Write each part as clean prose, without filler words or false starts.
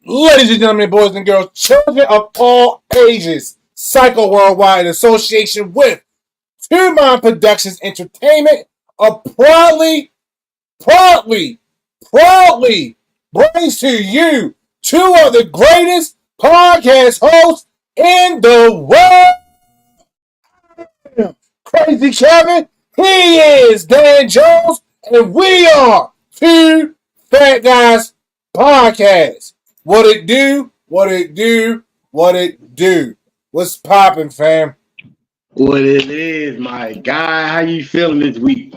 Ladies and gentlemen, boys and girls, children of all ages, Psycho Worldwide in association with Two Mind Productions Entertainment are proudly brings to you two of the greatest podcast hosts in the world. Crazy Kevin, he is Dan Jones, and we are Two Fat Guys Podcast. What it do? What's poppin', fam? What it is, my guy. How you feeling this week?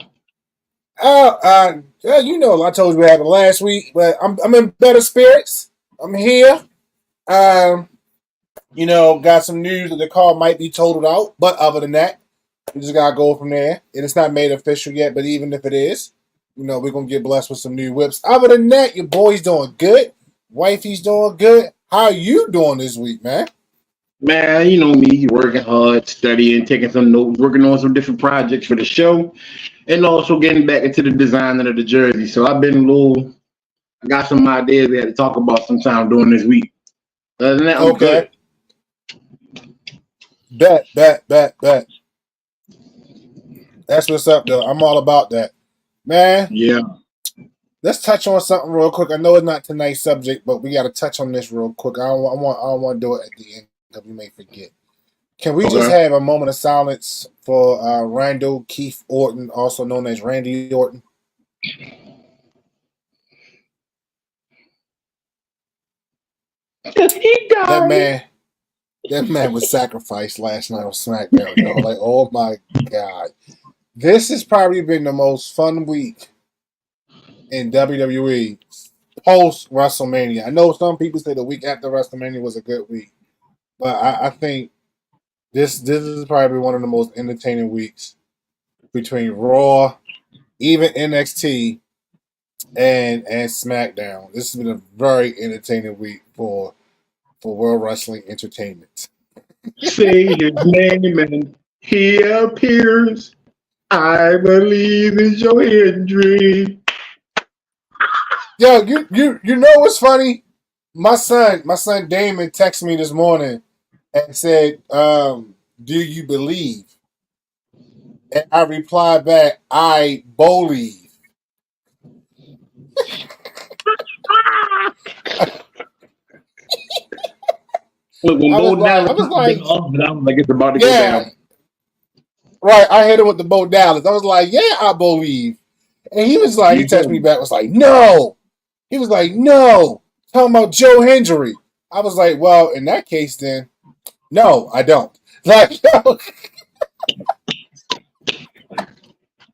You know, I told you what happened last week, but I'm in better spirits. I'm here. Got some news that the car might be totaled out, but other than that, we just gotta go from there. And it's not made official yet, but even if it is, we're gonna get blessed with some new whips. Other than that, your boy's doing good. Wifey's doing good. How are you doing this week, man? Man, you know me, working hard, studying, taking some notes, working on some different projects for the show, and also getting back into the designing of the jersey. So I got some ideas we had to talk about sometime during this week. Other than that, I'm Okay. good. Bet. That's what's up, though. I'm all about that. Man, Yeah. let's touch on something real quick. I know it's not tonight's subject, but we got to touch on this real quick. I don't want to do it at the end because we may forget. Can we just Okay. have a moment of silence for Randall Keith Orton, also known as Randy Orton? He That died. man, that man was sacrificed last night on SmackDown, yo. Like, oh my God. This has probably been the most fun week in WWE post WrestleMania. I know some people say the week after WrestleMania was a good week, but I think this is probably one of the most entertaining weeks between Raw, even NXT, and SmackDown. This has been a very entertaining week for World Wrestling Entertainment. Say his name and he appears. I believe it's your injury. Yo, you know what's funny? My son Damon texted me this morning and said, "Do you believe?" And I replied back, "I believe." Look, when I was Bo like, Dallas I was popped like, in off, and I was like, it's about to go yeah, down. right. I hit him with the Bo Dallas. I was like, yeah, I believe. And he was like, he You texted me did. back, was like, no. He was like, no. Talking about Joe Hendry. I was like, well, in that case, then, no, I don't. Like, yo,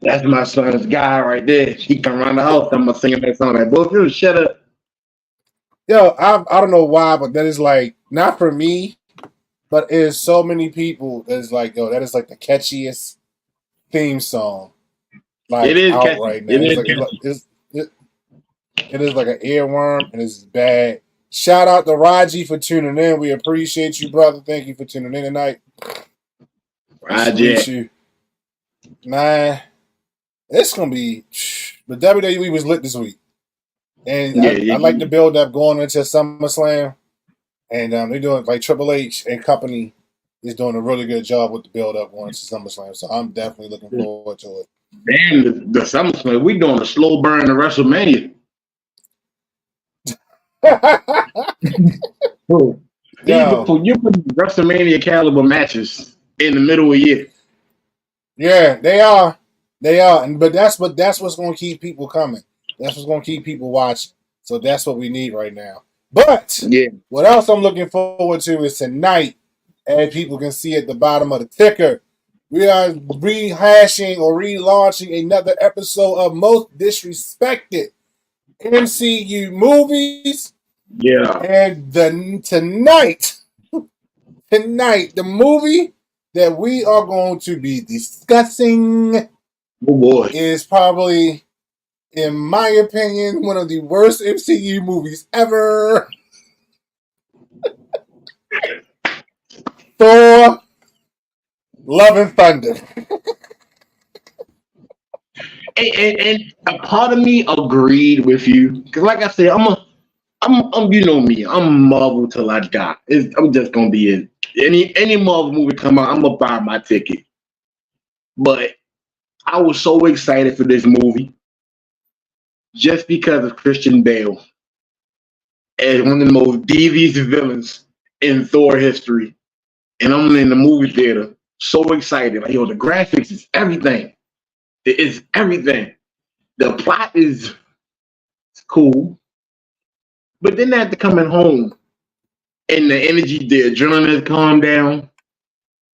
That's my son's guy right there. He come around the house. I'm gonna sing that song. Like, both you shut up. I don't know why, but that is like, not for me, but it is so many people that is like, yo, that is like the catchiest theme song, It like, is out catchy. right now. It It's is like, catchy. it is like an earworm, and it's bad. Shout out to Raji for tuning in. We appreciate you, brother. Thank you for tuning in tonight. We salute Roger. you, man. It's gonna be the WWE was lit this week, and Yeah, I like the yeah. build up going into SummerSlam, and they're doing like Triple H and company is doing a really good job with the build up going into SummerSlam. So I'm definitely looking forward to Damn, the SummerSlam. We doing a slow burn to WrestleMania. it. Bro, Yo, you put WrestleMania caliber matches in the middle of the year. yeah, they are. They are, but that's what's going to keep people coming. That's what's going to keep people watching. So that's what we need right now. But Yeah. what else I'm looking forward to is tonight, as people can see at the bottom of the ticker, we are rehashing or relaunching another episode of Most Disrespected MCU movies, Yeah. and tonight, the movie that we are going to be discussing Oh boy. is probably, in my opinion, one of the worst MCU movies ever. Thor, Love and Thunder. And a part of me agreed with you because, like I said, you know me, I'm Marvel till I die. I'm just gonna be it. Any Marvel movie come out, I'm gonna buy my ticket. But I was so excited for this movie just because of Christian Bale as one of the most devious villains in Thor history, and I'm in the movie theater so excited. Like, yo, the graphics is everything. It is everything. The plot is cool. But then after coming home and the energy, the adrenaline has calmed down,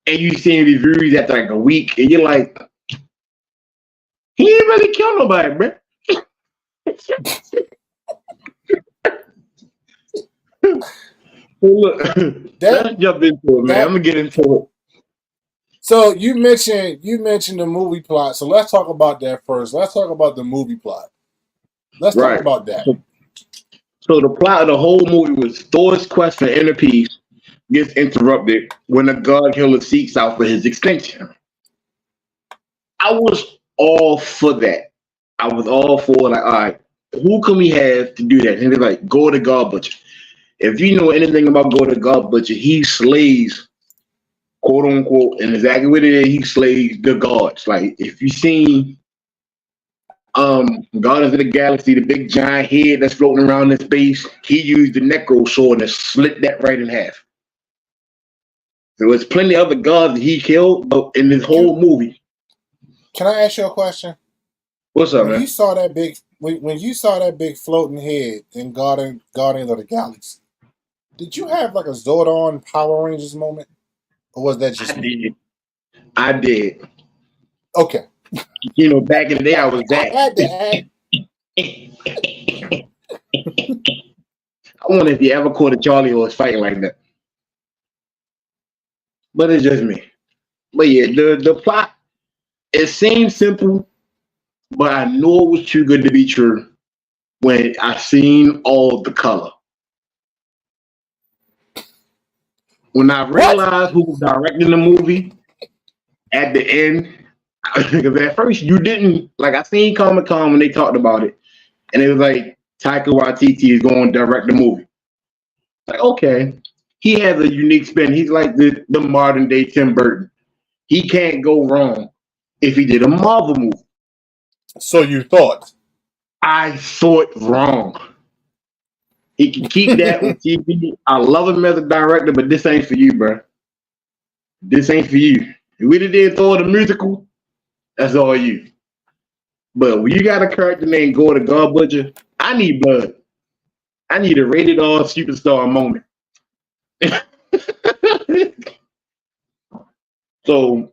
and you seeing reviews after like a week, and you're like, he ain't really kill nobody, bro. So look, That let's jump into it, man. I'm that gonna get into it. so you mentioned the movie plot. So let's talk about that first. Let's talk about the movie plot. Let's talk Right. about that. So the plot of the whole movie was Thor's quest for inner peace, gets interrupted when a god killer seeks out for his extinction. I was all for that. I was all for like, all right, who can we have to do that? And they're like, go to God Butcher. If you know anything about go to God Butcher, he slays, quote unquote, and exactly what it is, he slays the gods. Like if you seen Guardians of the Galaxy, the big giant head that's floating around in space, he used the Necro sword and slit that right in half. There was plenty of other gods that he killed, but in this whole movie. Can I ask you a question? What's up, when man? You saw that big when you saw that big floating head in Guardians of the Galaxy, did you have like a Zordon Power Rangers moment, or was that just me? I did. Okay. You know, back in the day, I was that. I had to ask. I wonder if you ever caught a Charlie horse fighting like that. But it's just me. But yeah, the plot, it seems simple, but I know it was too good to be true when I seen all the color. When I realized who was directing the movie at the end, because at first you didn't, like I seen Comic-Con when they talked about it, and it was like, Taika Waititi is going to direct the movie. Like, okay, he has a unique spin. He's like the modern day Tim Burton. He can't go wrong if he did a Marvel movie. So you thought? I thought wrong. He can keep that on TV. I love him as a director, but this ain't for you, bro. This ain't for you. If we did Thor the musical, that's all you. But when you got a character named Go to God Butcher, I need blood. I need a rated R superstar moment. So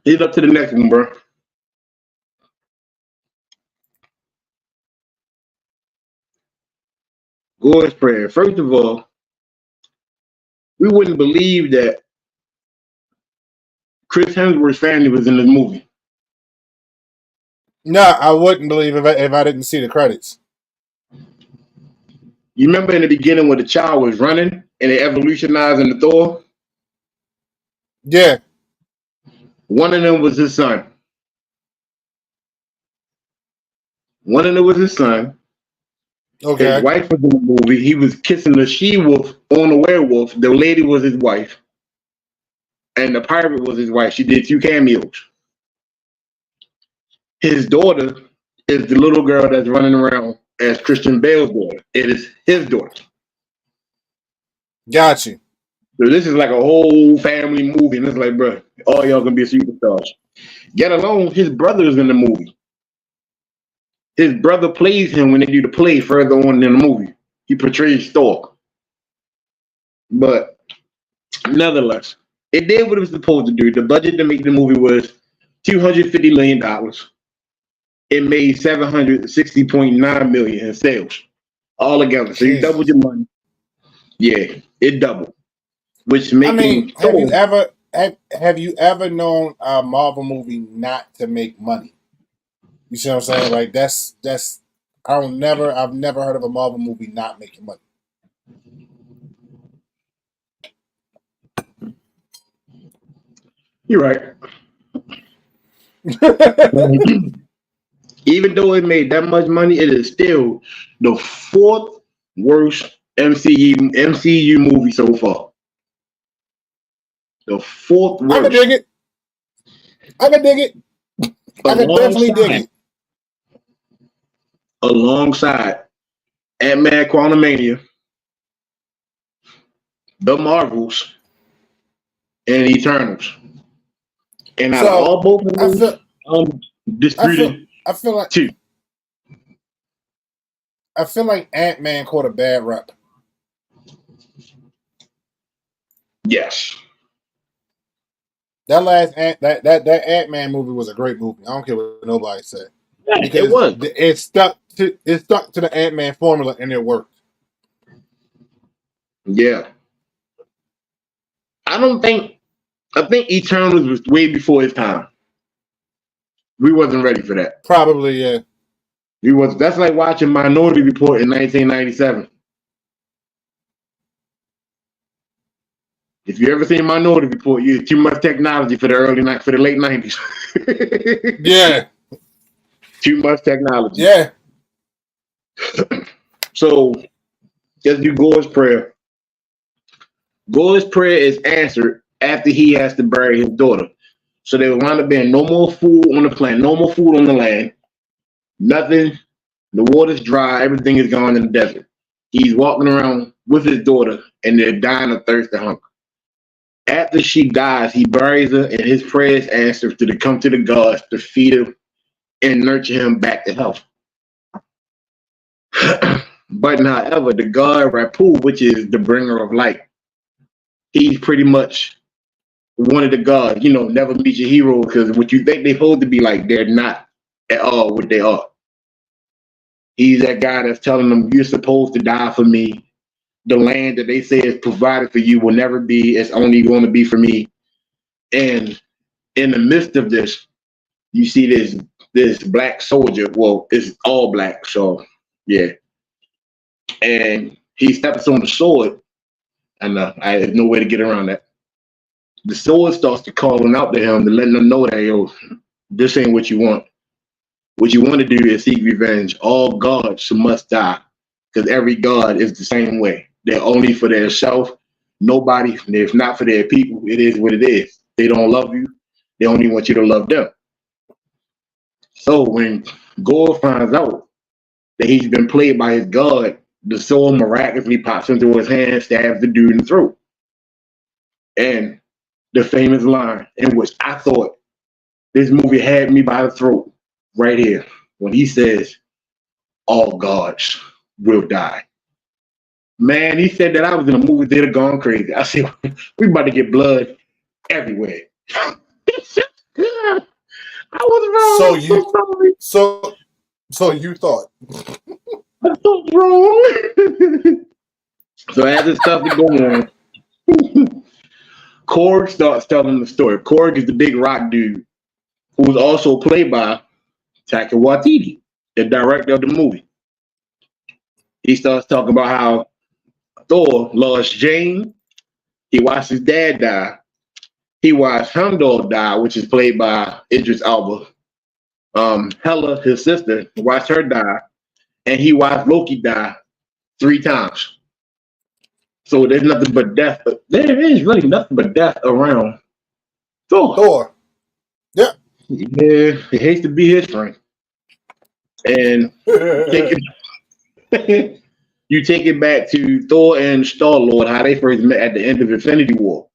he's up to the next one, bro. God's prayer. First of all, we wouldn't believe that Chris Hemsworth's family was in this movie. No, I wouldn't believe if I didn't see the credits. You remember in the beginning when the child was running and they evolutionized into Thor? Yeah. One of them was his son. One of them was his son. Okay. His wife was in the movie. He was kissing the she-wolf on the werewolf. The lady was his wife. And the pirate was his wife. She did 2 cameos. His daughter is the little girl that's running around as Christian Bale's daughter. It is his daughter. Got you. So this is like a whole family movie. And it's like, bro, all y'all gonna be superstars. Get alone, his brother is in the movie. His brother plays him when they do the play further on in the movie. He portrays Thor. But nonetheless, it did what it was supposed to do. The budget to make the movie was $250 million. It made $760.9 million in sales all together. So you doubled your money. Yeah, it doubled. Which makes have you ever known a Marvel movie not to make money? You see what I'm saying? Like that's I've never heard of a Marvel movie not making money. You're right. Even though it made that much money, it is still the 4th worst MCU movie so far. The 4th worst. I can dig it. I can definitely dig it. Alongside Ant-Man Quantumania, The Marvels, and Eternals. And out of all both of those, disputed I feel like 2. I feel like Ant-Man caught a bad rep. Yes. That last that Ant-Man movie was a great movie. I don't care what nobody said. Yeah, because it was. It stuck to the Ant-Man formula and it worked. Yeah. I think Eternals was way before his time. We wasn't ready for that. Probably, yeah. That's like watching Minority Report in 1997. If you ever seen Minority Report, you too much technology for the late 90s. Yeah. Too much technology. Yeah. So let's do Gore's prayer. Gore's prayer is answered after he has to bury his daughter. So there will wind up being no more food on the planet, no more food on the land, nothing. The water's dry, everything is gone in the desert. He's walking around with his daughter, and they're dying of thirst and hunger. After she dies, he buries her, and his prayers answered to come to the gods to feed him and nurture him back to health. But however, the god Rapu, which is the bringer of light, he's pretty much one of the gods. You know, never meet your hero, because what you think they're supposed to be like, they're not at all what they are. He's that guy that's telling them, you're supposed to die for me. The land that they say is provided for you will never be. It's only going to be for me. And in the midst of this, you see this black soldier. Well, it's all black, so yeah. And he steps on the sword, and I have no way to get around that. The sword starts to calling out to him to letting him know that, yo, this ain't what you want. What you want to do is seek revenge. All gods must die, because every god is the same way. They're only for their self. Nobody, if not for their people, it is what it is. They don't love you. They only want you to love them. So when Gore finds out that he's been played by his god, the sword miraculously pops into his hand, stabs the dude in the throat. And the famous line, in which I thought this movie had me by the throat, right here, when he says, all gods will die. Man, he said that I was in a movie theater gone crazy. I said, we about to get blood everywhere. I was wrong. So you thought. I thought wrong. So as this stuff is going on, Korg starts telling the story. Korg is the big rock dude who was also played by Taika Waititi, the director of the movie. He starts talking about how Thor lost Jane. He watched his dad die. He watched Heimdall die, which is played by Idris Elba. Hela, his sister, watched her die, and he watched Loki die 3 times. So there's nothing but death. But there is really nothing but death around Thor. Yeah. Yeah, he hates to be his friend. And you take it back to Thor and Star-Lord, how they first met at the end of Infinity War.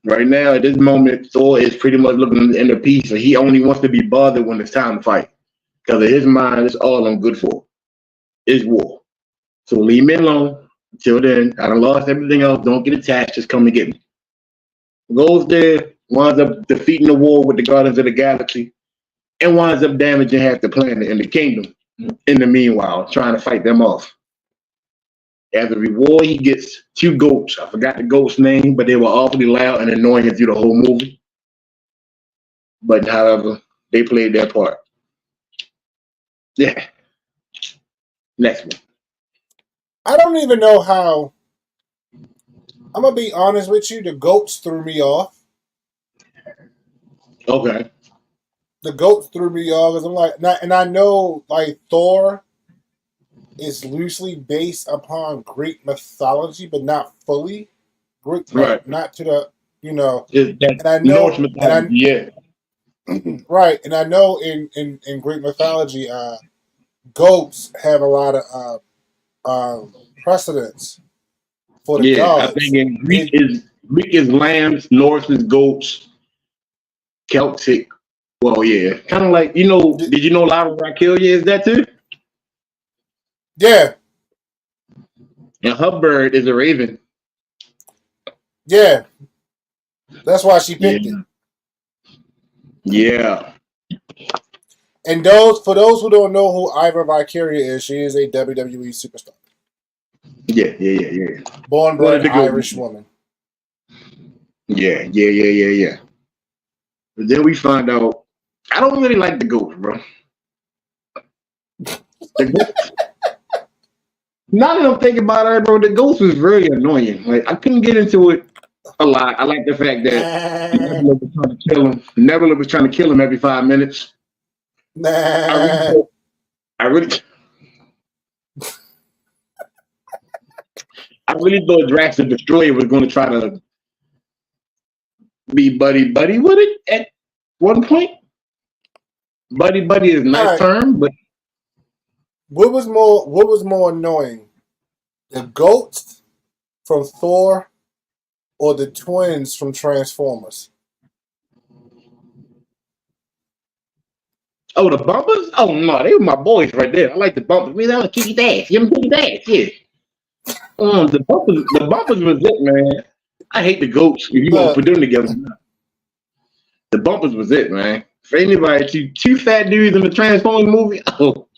Right now, at this moment, Thor is pretty much looking at the end of peace, and he only wants to be bothered when it's time to fight. Because in his mind, it's all I'm good for. It's war. So leave me alone. Until then, I done lost everything else. Don't get attached. Just come and get me. Goes there, winds up defeating the war with the Guardians of the Galaxy, and winds up damaging half the planet and the kingdom in the meanwhile, trying to fight them off. As a reward, he gets 2 goats. I forgot the goat's name, but they were awfully loud and annoying him through the whole movie. But however, they played their part. Yeah. Next one. I don't even know how. I'm gonna be honest with you. The goats threw me off. Okay. The goats threw me off because I'm like, and I know like Thor is loosely based upon Greek mythology, but not fully Greek, Right. not to the and I know, yeah. Right, and I know in Greek mythology, goats have a lot of precedence for the gods. I think in Greek is lambs, Norse is goats, Celtic. Well, yeah, kind of like Did you know Lara Rakilia is that too? Yeah. And her bird is a raven. Yeah. That's why she picked it. Yeah. And for those who don't know who Ivor Valkyria is, she is a WWE superstar. Yeah. Born bred Irish woman. Yeah. But then we find out I don't really like the goats, bro. Now that I'm thinking about it, bro, the ghost was very annoying. Like I couldn't get into it a lot. I like the fact that Nah, Nebula was trying to kill him. Nebula was trying to kill him every 5 minutes. I really, nah. thought- I really, I really thought Drax the Destroyer was going to try to be buddy buddy with it at one point. Buddy buddy is a All nice right. term, but What was more? What was more annoying? The goats from Thor or the twins from Transformers? oh, the bumpers? Oh no, they were my boys right there. I like the bumpers. We don't kick his ass. Give him kick his ass. Yeah. The bumpers was it, man. I hate the goats. If you want to Look, put them together, the bumpers was it, man. For anybody, two fat dudes in the Transformers movie, oh,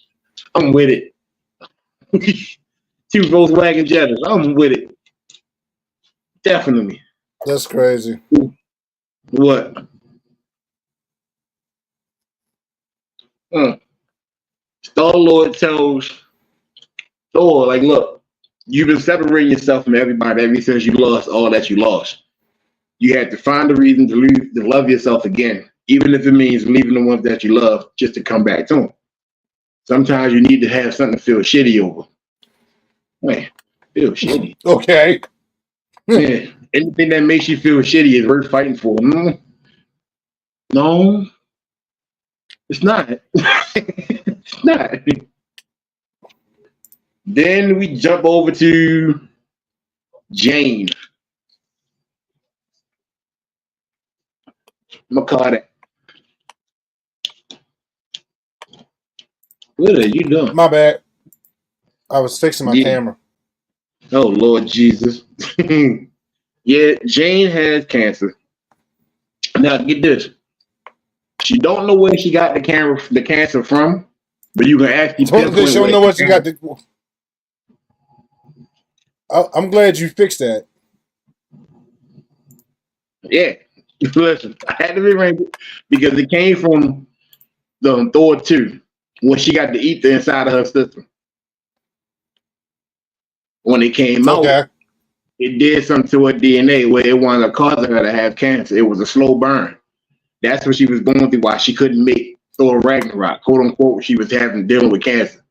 I'm with it. Two Volkswagen Jettas, I'm with it. Definitely. that's crazy. What? Star Lord tells Thor, like, look, you've been separating yourself from everybody ever since you lost all that you lost. You had to find a reason to love yourself again, even if it means leaving the ones that you love just to come back to them. Sometimes you need to have something to feel shitty over. Man, feel shitty. Okay. Yeah. Anything that makes you feel shitty is worth fighting for. No, it's not. It's not. Then we jump over to Jane. I'm gonna call that. What are you doing? My bad. I was fixing my Yeah. camera. Oh Lord Jesus. Yeah, Jane has cancer. Now get this. She don't know where she got the cancer from, but you can actually pinpoint She don't where know she what she got to. I'm glad you fixed that. Yeah. Listen, I had to rearrange it because it came from the Thor 2 when she got the ether inside of her system. When it came Okay. out, it did something to her DNA where it wound up causing her to have cancer. It was a slow burn. That's what she was going through, why she couldn't make Thor Ragnarok, quote unquote. She was dealing with cancer.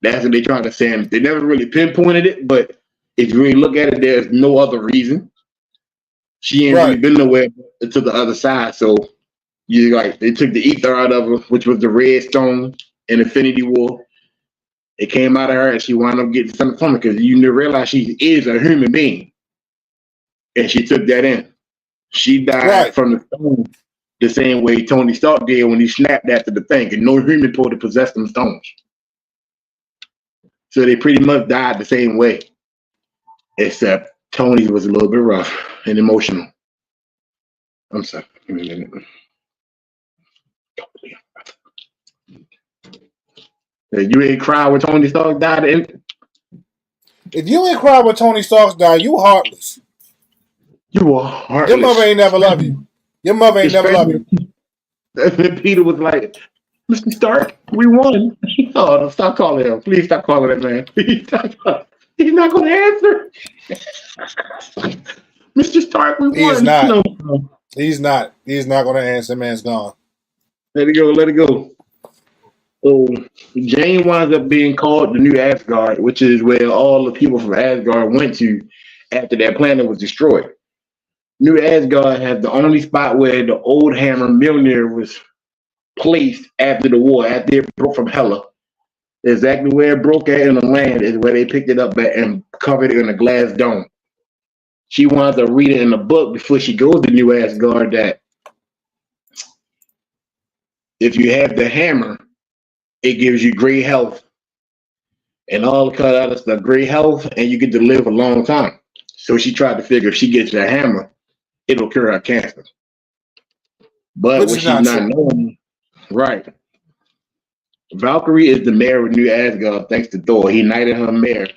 That's what they tried to say. They never really pinpointed it, but if you really look at it, there's no other reason. She ain't really Right. been nowhere to the other side. So they took the ether out of her, which was the red stone in Infinity War. It came out of her and she wound up getting something from it because you realize she is a human being. And she took that in. She died Right. from the stone the same way Tony Stark did when he snapped after the thing, and no human supposed to possess them stones. So they pretty much died the same way, except Tony was a little bit rough and emotional. I'm sorry. Give me a minute. You ain't cry when Tony Stark died. If you ain't cry when Tony Stark died, you heartless. You are heartless. Your mother ain't never love you. Your mother ain't never love you. And Peter was like, Mr. Stark, we won. Oh, no, stop calling him. Please stop calling that man. Please stop. He's not going to answer. Mr. Stark, we won. He is not. No. He's not. He's not going to answer. The man's gone. Let it go. Let it go. So Jane winds up being called the new Asgard, which is where all the people from Asgard went to after their planet was destroyed. New Asgard has the only spot where the old hammer Mjolnir was placed after the war, after it broke from Hela. Exactly where it broke at in the land is where they picked it up at and covered it in a glass dome. She winds up reading in the book before she goes to New Asgard that if you have the hammer, it gives you great health and all the other stuff, great health, and you get to live a long time. So she tried to figure if she gets the hammer, it'll cure her cancer. But Which what is she's not not true. knowing, right? Valkyrie is the mayor of New Asgard thanks to Thor. He knighted her mayor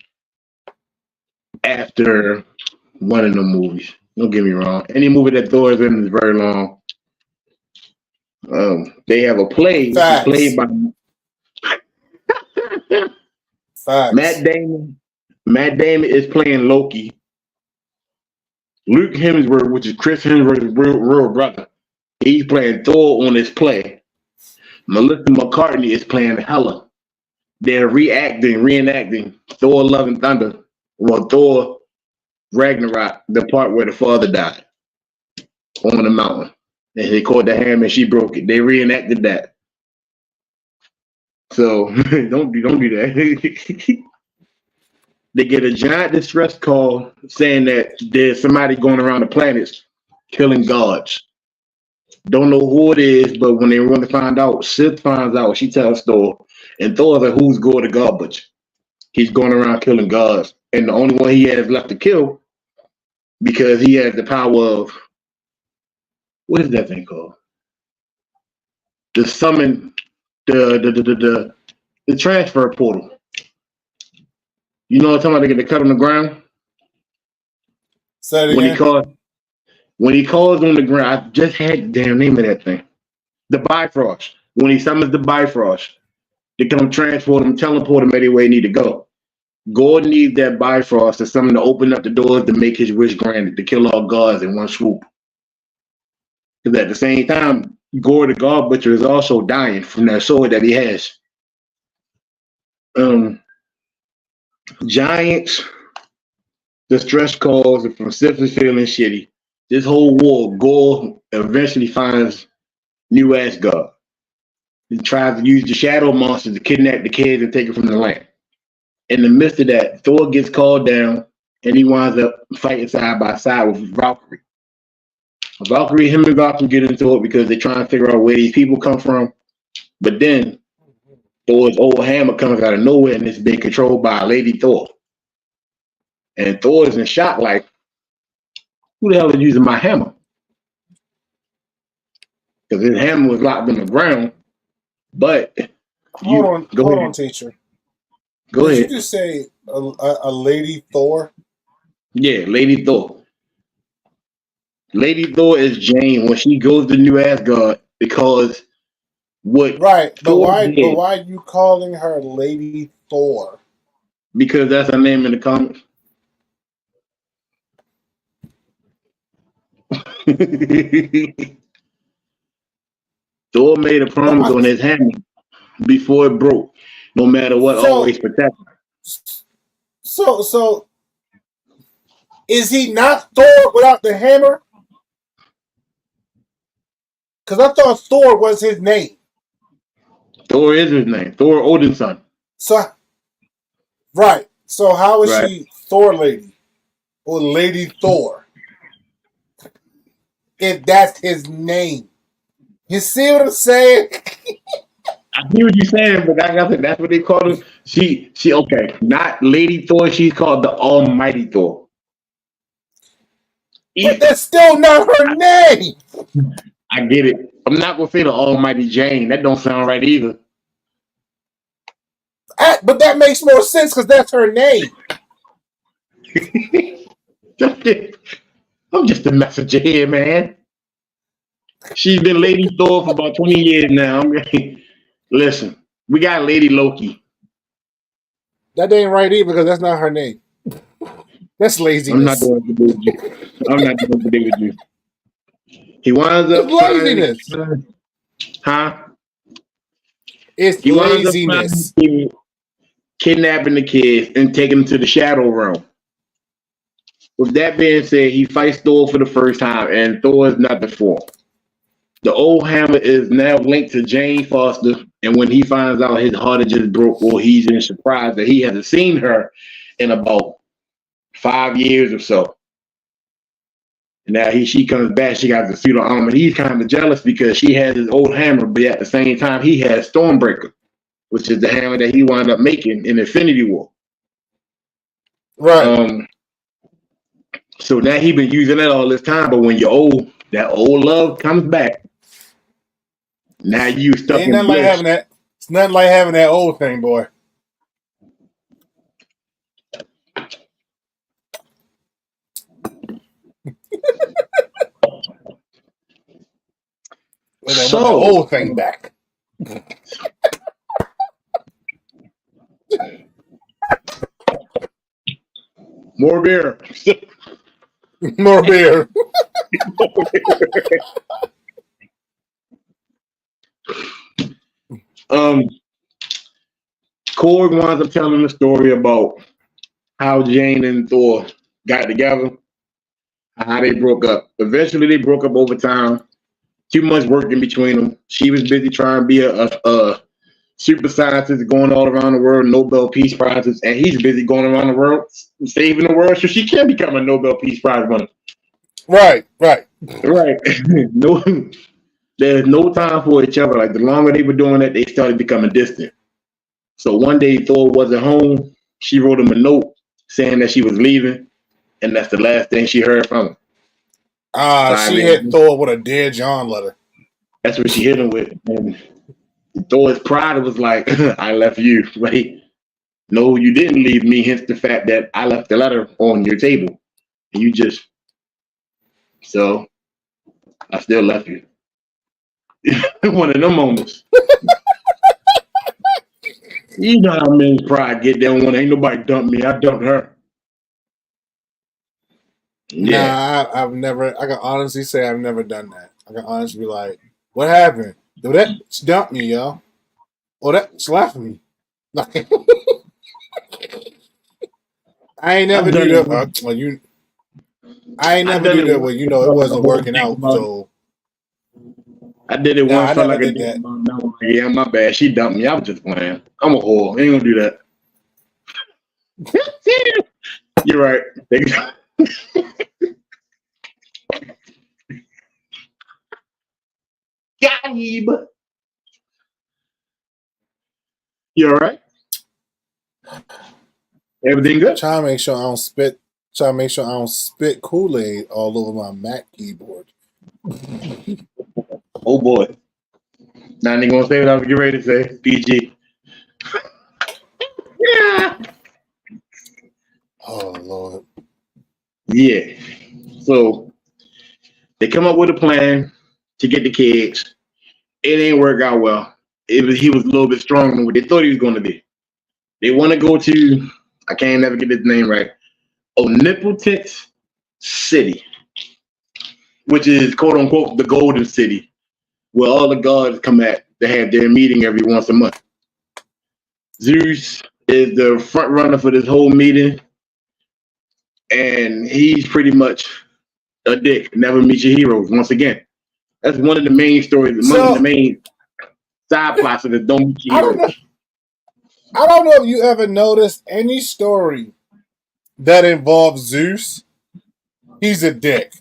after one of the movies. Don't get me wrong. Any movie that Thor is in is very long. They have a play which is played by Facts. Matt Damon is playing Loki. Luke Hemsworth, which is Chris Hemsworth's real brother, he's playing Thor on this play. Melissa McCartney is playing Hela. They're reenacting Thor Love and Thunder. Well, Thor Ragnarok, the part where the father died on the mountain. And they caught the hammer and she broke it. They reenacted that. So don't do that. They get a giant distress call saying that there's somebody going around the planets killing gods. Don't know who it is, but when they want to find out, Sif finds out. She tells Thor, and Thor's like, "Who's God the God Butcher? He's going around killing gods, and the only one he has left to kill because he has the power of what is that thing called? The summon, the transfer portal. You know what I'm talking about? They get the cut on the ground. Say it again. When he calls on the ground, I just had the damn name of that thing. The Bifrost. When he summons the Bifrost, they come transport him, teleport him anywhere he need to go. Gordon needs that Bifrost to summon to open up the doors to make his wish granted, to kill all gods in one swoop. Because at the same time, Gore the God Butcher is also dying from that sword that he has. Giants, distress calls from Sif is feeling shitty. This whole war, Gore eventually finds New Asgard. He tries to use the shadow monsters to kidnap the kids and take it from the land. In the midst of that, Thor gets called down and he winds up fighting side by side with Valkyrie. Him and Valkyrie get into it because they're trying to figure out where these people come from. But then Thor's old hammer comes out of nowhere and it's being controlled by Lady Thor. And Thor is in shock, like, who the hell is using my hammer? Because his hammer was locked on the ground. But hold on, teacher. Go ahead. Did you just say a Lady Thor? Yeah, Lady Thor. Lady Thor is Jane when she goes to New Asgard because what? Right, but why are you calling her Lady Thor? Because that's her name in the comics. Thor made a promise on his hammer before it broke. No matter what, always protect her. So is he not Thor without the hammer? Because I thought Thor was his name. Thor is his name. Thor Odin's son. So how is she Thor Lady or Lady Thor? If that's his name. You see what I'm saying? I hear what you're saying, but that's what they call her. She okay, not Lady Thor, she's called the Almighty Thor. But that's still not her name. I get it. I'm not gonna say the Almighty Jane. That don't sound right either. But that makes more sense because that's her name. I'm just a messenger here, man. She's been Lady Thor for about 20 years now. Listen, we got Lady Loki. That ain't right either because that's not her name. That's laziness. I'm not doing to do with you. I'm not doing to do with you. He winds up laziness. It's laziness. Kidnapping the kids and taking them to the Shadow Realm. With that being said, he fights Thor for the first time, and Thor is not the form. The old hammer is now linked to Jane Foster, and when he finds out his heart is just broke, or he's in surprise that he hasn't seen her in about 5 years or so. And now she comes back, she got the suit of armor. He's kind of jealous because she has his old hammer, but at the same time, he has Stormbreaker, which is the hammer that he wound up making in Infinity War. Right. So now he's been using that all this time, but when you're old, that old love comes back. Now you stuck in nothing like having that. It's nothing like having that old thing, boy. So, the old thing back. More beer. More beer. Korg winds up telling the story about how Jane and Thor got together, how they broke up. Eventually, they broke up over time. Too much work in between them. She was busy trying to be a super scientist going all around the world, Nobel Peace Prizes, and he's busy going around the world saving the world, so she can become a Nobel Peace Prize winner. Right. No, there's no time for each other. Like the longer they were doing that, they started becoming distant. So one day Thor wasn't home. She wrote him a note saying that she was leaving, and that's the last thing she heard from him. She hit Thor with a Dear John letter. That's what she hit him with. And Thor's pride was like, I left you. Right? No, you didn't leave me, hence the fact that I left the letter on your table. And you just, so I still left you. One of them moments. You know how men's pride get there when ain't nobody dumped me. I dumped her. Yeah. Nah, I've never, I can honestly say I've never done that. I can honestly be like, what happened? Yo, that dumped me, yo. Oh, that slapped me. Like, I ain't never do that. I ain't never do that. Well, you know, it wasn't working out. So I did it once. I never did that. Yeah, my bad. She dumped me. I was just playing. I'm a whore. I ain't gonna do that. You're right. Gabe. You all right? Everything good? Trying to make sure I don't spit Kool-Aid all over my Mac keyboard. Oh boy. Now I ain't gonna say what I was getting ready to say. PG. Yeah. Oh Lord. Yeah. So they come up with a plan to get the kids. It ain't work out well. He was a little bit stronger than what they thought he was gonna be. They want to go to, I can't never get his name right, Omnipotent City, which is quote unquote the Golden City, where all the gods come at to have their meeting every once a month. Zeus is the front runner for this whole meeting, and he's pretty much a dick. Never meet your heroes. Once again, that's one of the main stories, one of the main side plots of the Don't Meet Your Heroes. I don't know if you ever noticed any story that involves Zeus. He's a dick.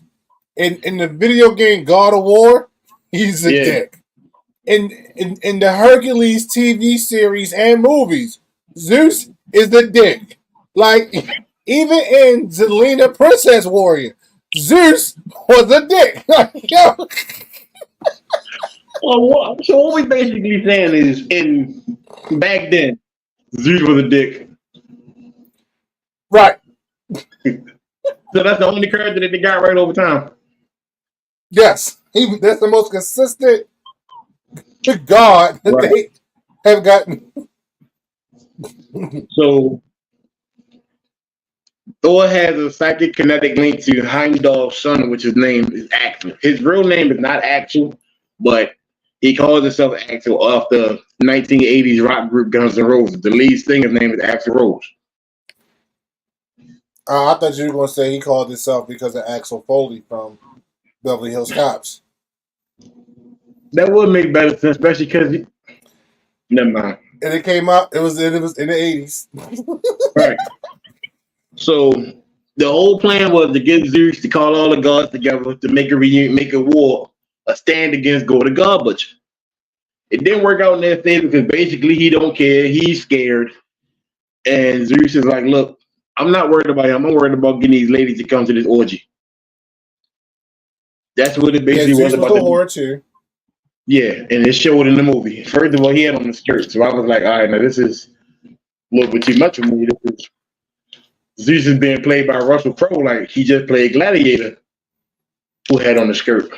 In the video game God of War, he's a dick. In the Hercules TV series and movies, Zeus is the dick. Like, even in Zelina Princess Warrior, Zeus was a dick. Well, so what we basically saying is, back then, Zeus was a dick. Right. So that's the only character that they got right over time. Yes. That's the most consistent God that they have gotten. So Thor has a psychic kinetic link to Heimdall's son, which his name is Axel. His real name is not Axel, but he calls himself Axel off the 1980s rock group Guns N' Roses. The lead singer's name is Axl Rose. I thought you were going to say he called himself because of Axel Foley from Beverly Hills Cops. That would make better sense, especially because never mind. And it came out. It was in the 80s. Right. So the whole plan was to get Zeus to call all the gods together to make a reunion, make a war, a stand against Go the God Butcher. It didn't work out in their favor because basically he don't care. He's scared. And Zeus is like, look, I'm not worried about him. I'm worried about getting these ladies to come to this orgy. That's what it basically was about. The whore too. Yeah, and it showed in the movie. First of all, he had on the skirt. So I was like, all right, now this is a little bit too much for me. Zeus is being played by Russell Crowe like he just played Gladiator, who had on the skirt.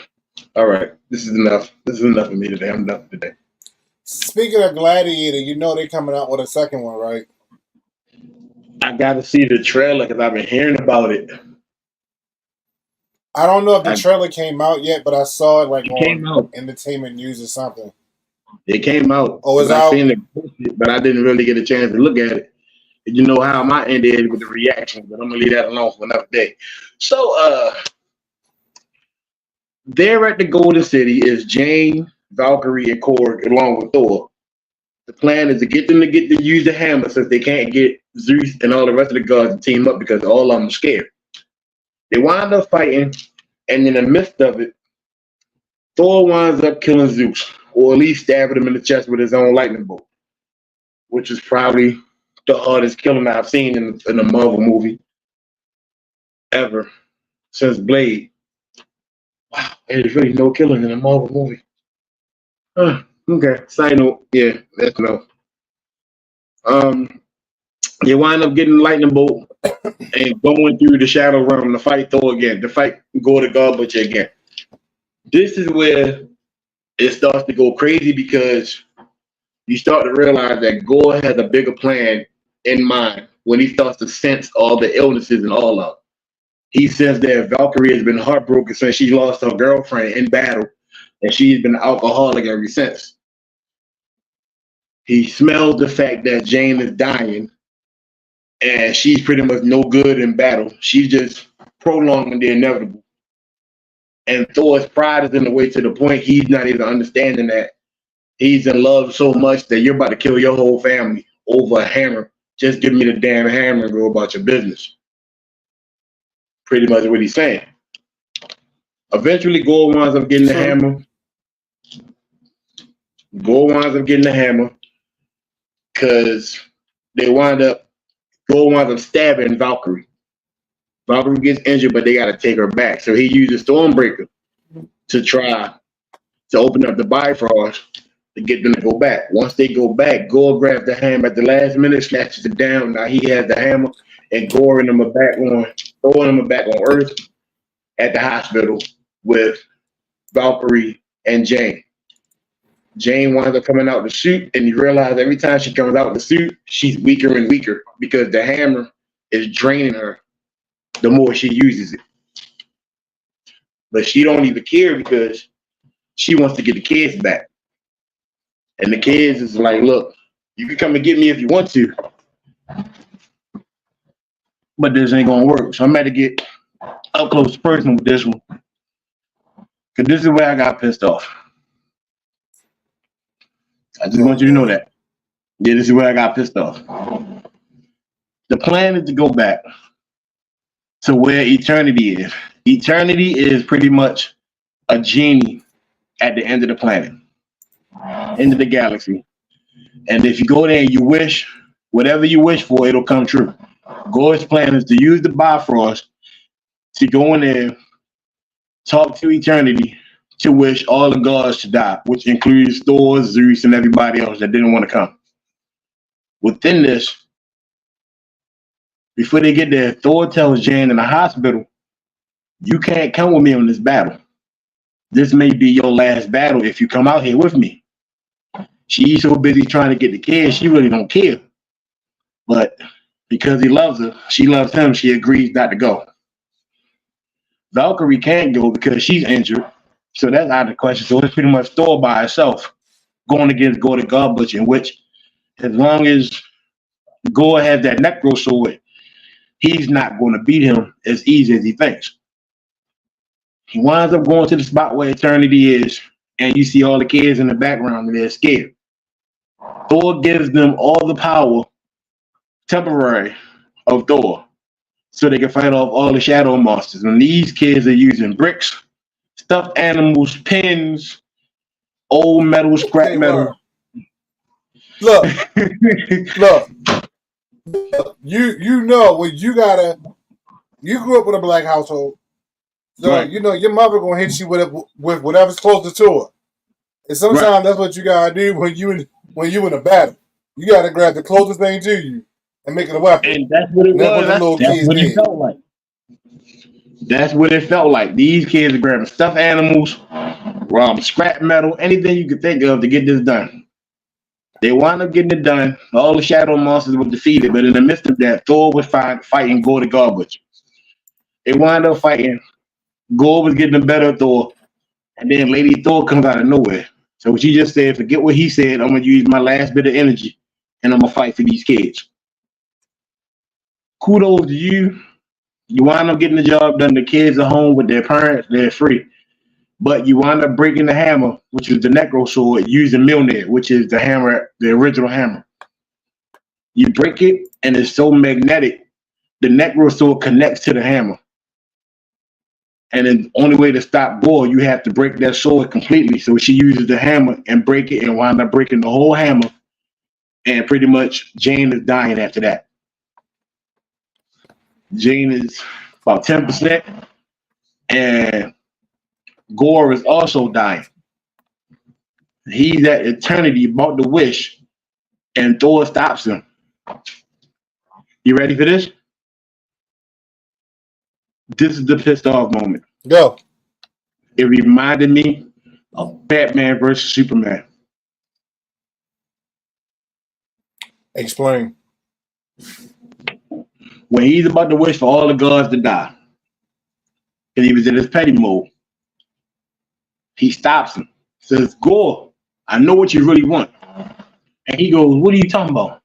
All right, this is enough. This is enough for me today. I'm done today. Speaking of Gladiator, you know they're coming out with a second one, right? I got to see the trailer because I've been hearing about it. I don't know if the trailer came out yet, but I saw it It came on out. Entertainment News or something. It came out. Oh, it's I out? seen it, but I didn't really get a chance to look at it. You know how my end is with the reaction, but I'm gonna leave that alone for another day. So, there at the Golden City is Jane, Valkyrie, and Korg along with Thor. The plan is to get them to use the hammer since they can't get Zeus and all the rest of the gods to team up because all of them are scared. They wind up fighting, and in the midst of it, Thor winds up killing Zeus, or at least stabbing him in the chest with his own lightning bolt, which is probably the hardest killing I've seen in a Marvel movie ever since Blade. Wow, there's really no killing in a Marvel movie. Okay, side note, yeah, that's no. You wind up getting the lightning bolt and going through the shadow realm to fight Thor again, to fight Gore the God Butcher again. This is where it starts to go crazy because you start to realize that Gore has a bigger plan in mind when he starts to sense all the illnesses and all of it. He says that Valkyrie has been heartbroken since she lost her girlfriend in battle, and she's been alcoholic ever since. He smells the fact that Jane is dying, and she's pretty much no good in battle. She's just prolonging the inevitable. And Thor's pride is in the way to the point he's not even understanding that he's in love so much that you're about to kill your whole family over a hammer. Just give me the damn hammer and go about your business. Pretty much what he's saying. Eventually, Gore winds up getting the hammer. Gore winds up getting the hammer because Gore winds up stabbing Valkyrie. Valkyrie gets injured, but they got to take her back. So he uses Stormbreaker to try to open up the Bifrost to get them to go back. Once they go back, Gore grabs the hammer at the last minute, snatches it down. Now he has the hammer, and Gore and them are back on Earth at the hospital with Valkyrie and Jane. Jane winds up coming out the suit, and you realize every time she comes out the suit, she's weaker and weaker because the hammer is draining her the more she uses it. But she don't even care because she wants to get the kids back. And the kids is like, look, you can come and get me if you want to, but this ain't gonna work. So I'm about to get up close personal with this one. Because this is where I got pissed off. I just want you to know that. Yeah, this is where I got pissed off. The plan is to go back to where eternity is. Eternity is pretty much a genie at the end of the planet, end of the galaxy. And if you go there and you wish, whatever you wish for, it'll come true. Gore's plan is to use the Bifrost to go in there, talk to eternity, to wish all the gods to die, which includes Thor, Zeus, and everybody else that didn't want to come. Within this, before they get there, Thor tells Jane in the hospital, you can't come with me on this battle. This may be your last battle if you come out here with me. She's so busy trying to get the kids, she really don't care. But because he loves her, she loves him, she agrees not to go. Valkyrie can't go because she's injured. So that's out of the question. So it's pretty much Thor by herself going against Gore the God Butcher, in which as long as Gore has that necro sword, he's not going to beat him as easy as he thinks. He winds up going to the spot where eternity is, and you see all the kids in the background and they're scared. Thor gives them all the power, temporary, of Thor, so they can fight off all the shadow monsters. And these kids are using bricks, stuffed animals, pins, old metal, scrap metal. Look, you know when you grew up with a black household, so right. You know your mother gonna hit you with whatever's closest to her. And sometimes that's what you gotta do when you in a battle. You gotta grab the closest thing to you and make it a weapon. And that's what it was. That's what it felt like. That's what it felt like. These kids are grabbing stuffed animals, scrap metal, anything you could think of to get this done. They wound up getting it done. All the shadow monsters were defeated, but in the midst of that, Thor was fighting Gore the God Butcher. They wound up fighting. Gore was getting the better of Thor, and then Lady Thor comes out of nowhere. So she just said, "Forget what he said. I'm gonna use my last bit of energy, and I'm gonna fight for these kids." Kudos to you. You wind up getting the job done. The kids are home with their parents. They're free. But you wind up breaking the hammer, which is the Necro sword, using Mjolnir, which is the hammer, the original hammer. You break it, and it's so magnetic, the Necro sword connects to the hammer. And the only way to stop Gore, you have to break that sword completely. So she uses the hammer and break it and wind up breaking the whole hammer. And pretty much Jane is dying after that. Jane is about 10%. And Gore is also dying. He's at eternity about to wish, and Thor stops him. You ready for this? This is the pissed off moment. Go. It reminded me of Batman versus Superman. Explain. When he's about to wish for all the gods to die, and he was in his petty mode, he stops him, says, "Gore, I know what you really want." And he goes, "What are you talking about?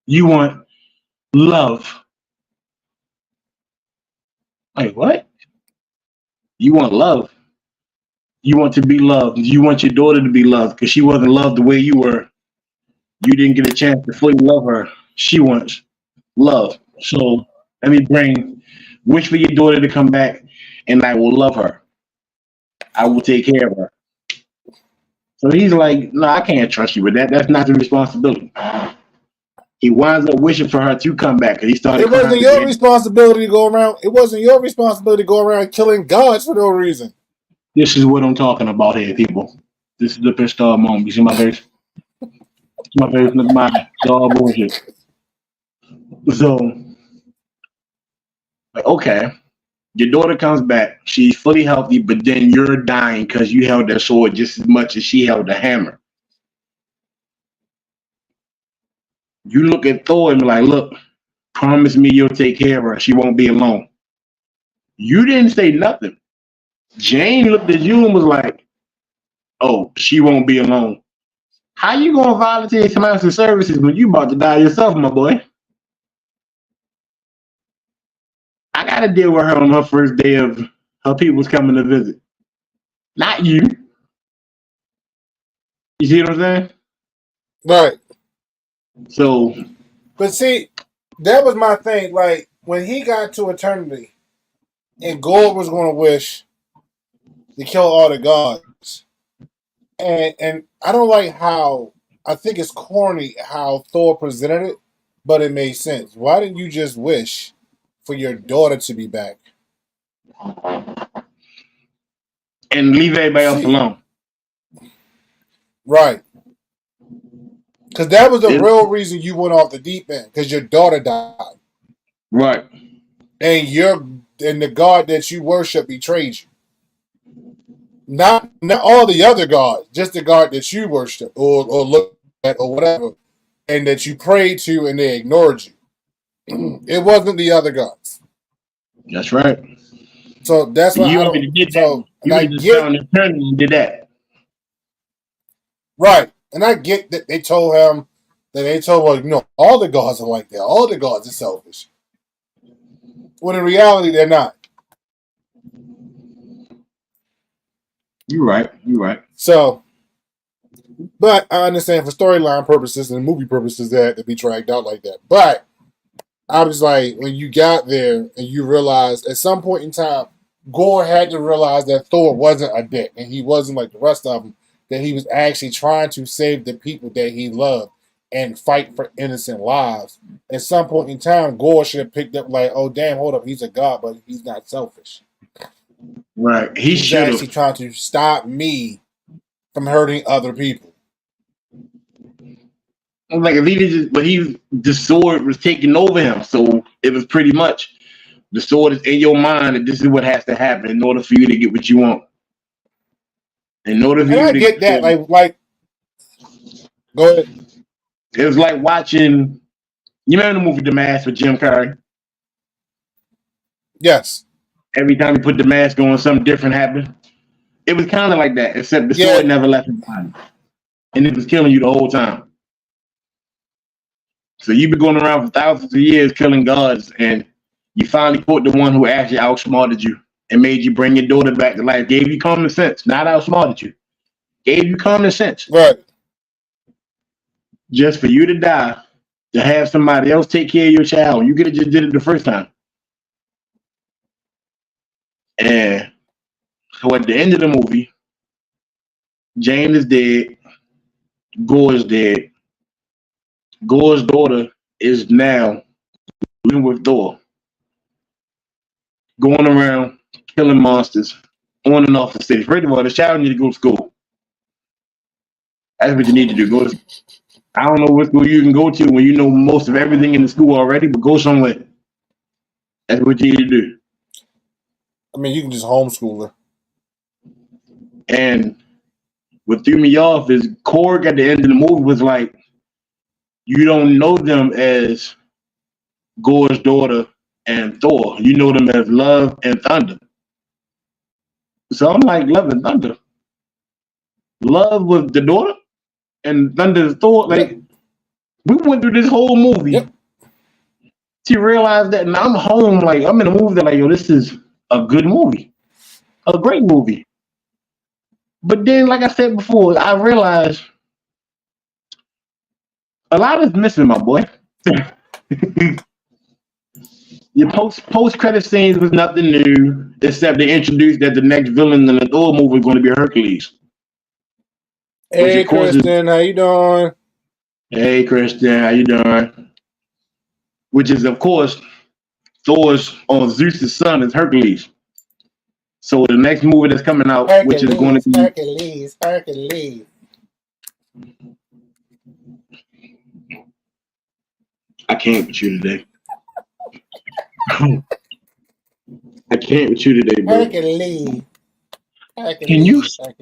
You want love." Like, what? You want love? You want to be loved. You want your daughter to be loved because she wasn't loved the way you were. You didn't get a chance to fully love her. She wants love. So let me wish for your daughter to come back, and I will love her. I will take care of her. So he's like, "No, I can't trust you with that. That's not the responsibility." He winds up wishing for her to come back because he started. It wasn't your responsibility to go around. It wasn't your responsibility to go around killing gods for no reason. This is what I'm talking about here, people. This is the pissed off moment. You see my face? My face, look at mine. It's all bullshit. So, like, okay, your daughter comes back. She's fully healthy, but then you're dying because you held that sword just as much as she held the hammer. You look at Thor and be like, "Look, promise me you'll take care of her. She won't be alone." You didn't say nothing. Jane looked at you and was like, "Oh, she won't be alone." How you gonna volunteer some extra services when you about to die yourself, my boy? I gotta deal with her on her first day of her people's coming to visit. Not you. You see what I'm saying? Right. So, but see, that was my thing. Like when he got to eternity, and Gore was going to wish to kill all the gods, and I don't like how I think it's corny how Thor presented it, but it made sense. Why didn't you just wish for your daughter to be back and leave everybody else alone? Right. Because that was the real reason you went off the deep end. Because your daughter died. Right. And the God that you worship betrayed you. Not all the other gods, just the God that you worship or look at or whatever, and that you prayed to and they ignored you. It wasn't the other gods. That's right. So that's why you I don't. Did so that. You just found eternity and did that. Right, and I get that they told him all the gods are like that. All the gods are selfish. When in reality, they're not. You're right. So, but I understand for storyline purposes and movie purposes that had to be dragged out like that. But I was like, when you got there and you realized at some point in time, Gore had to realize that Thor wasn't a dick and he wasn't like the rest of them, that he was actually trying to save the people that he loved and fight for innocent lives. At some point in time, Gore should have picked up like, oh, damn, hold up, he's a god, but he's not selfish. Right. He's actually trying to stop me from hurting other people. Like if the sword was taking over him, so it was pretty much the sword is in your mind, and this is what has to happen in order for you to get what you want. In order for and you I to get that, like, go ahead. It was like watching. You remember the movie The Mask with Jim Carrey? Yes. Every time he put the mask on, something different happened. It was kind of like that, except the Yeah. sword never left his body, and it was killing you the whole time. So you've been going around for thousands of years killing gods, and you finally caught the one who actually outsmarted you and made you bring your daughter back to life. Gave you common sense, not outsmarted you. Gave you common sense. Right. Just for you to die, to have somebody else take care of your child. You could have just did it the first time. And so at the end of the movie, Jane is dead. Gore is dead. Gore's daughter is now living with Thor, going around killing monsters on and off the stage. First of all, the child need to go to school. That's what you need to do. Go to, I don't know what school you can go to when you know most of everything in the school already, but go somewhere. That's what you need to do. I mean, you can just homeschool her. And what threw me off is Korg at the end of the movie was like, you don't know them as Gore's daughter and Thor. You know them as Love and Thunder. So I'm like, Love and Thunder. Love was the daughter and Thunder is Thor. Like, Yep. we went through this whole movie. Yep. To realize that, and I'm home, like, I'm in a movie that, like, yo, this is a good movie. A great movie. But then, like I said before, I realized a lot is missing, my boy. Your post credit scenes was nothing new, except they introduced that the next villain in the Thor movie is going to be Hercules. Hey, Kristen, how you doing? Hey, Kristen, how you doing? Which is, of course, Thor's on Zeus' son is Hercules. So the next movie that's coming out, Hercules, which is going to be Hercules. I can't with you today. I can't with you today, bro. Hercules. Can you stop?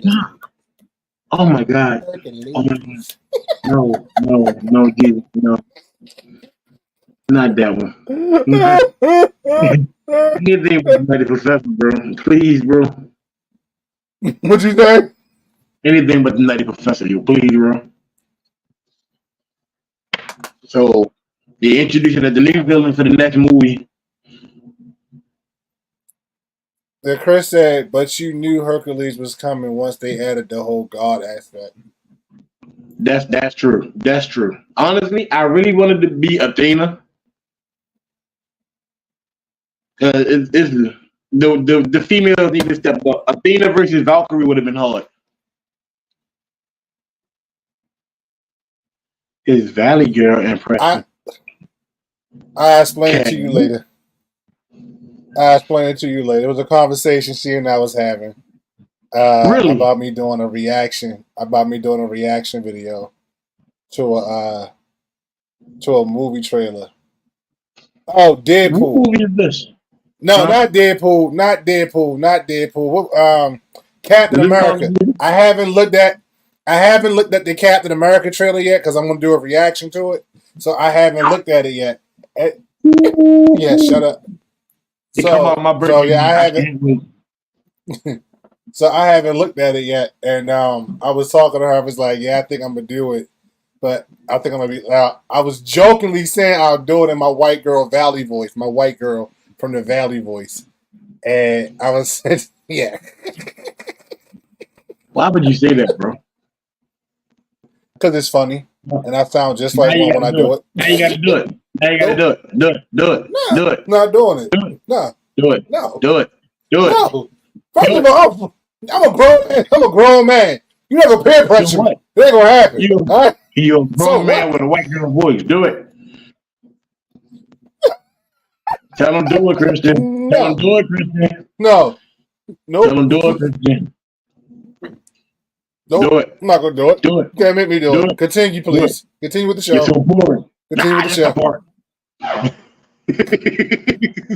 Oh my God. Hercules. Oh my God. No, Jesus, no. Not that one. Anything but the Nutty Professor, bro. Please, bro. What you say? Anything but the Nutty Professor, you please, bro. So they introduced it as the new villain for the next movie. The Chris said, but you knew Hercules was coming once they added the whole God aspect. That's true. That's true. Honestly, I really wanted to be Athena. It's the females need to step up. Athena versus Valkyrie would have been hard. Is Valley Girl impressive? I'll explain it to you later. It was a conversation she and I was having. Really? About me doing a reaction video to a movie trailer. Oh, Deadpool. What movie is this? No, not Deadpool. What, Captain America. I haven't looked at the Captain America trailer yet because I'm gonna do a reaction to it. So I haven't looked at it yet. Yeah, shut up. So I haven't looked at it yet, and I was talking to her. I was like, "Yeah, I think I'm gonna do it, but I think I'm gonna be." I was jokingly saying I'll do it in my white girl Valley voice, my white girl from the Valley voice, and I was, yeah. Why would you say that, bro? Because it's funny, and I sound just like one when I do it. Now you gotta do it. Now you gotta do it. Do it. No, do it. Not doing it. No. Do it. No. Do it. Do it. No. First of all, I'm a grown man. You're not gonna peer pressure me. It ain't gonna happen. You're a grown man with a white girl voice. Do it. Tell him do it, Christian. No. Tell him do it, Christian. No. Nope. Tell him do it, Christian. Nope. Do it. I'm not gonna do it. Do it. Can't make me do it. it. Continue, please. Continue with the show. You're so boring. Continue with the show.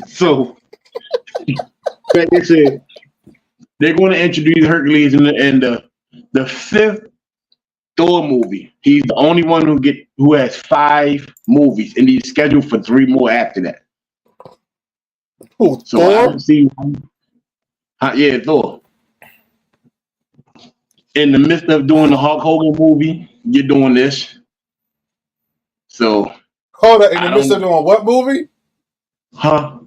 So, like I said, they're going to introduce Hercules in the fifth Thor movie. He's the only one who has 5 movies, and he's scheduled for 3 more after that. Who, So I Thor? don't see. Yeah, Thor. In the midst of doing the Hulk Hogan movie, you're doing this. So Hold on, in the I midst of don't. doing what movie? Huh?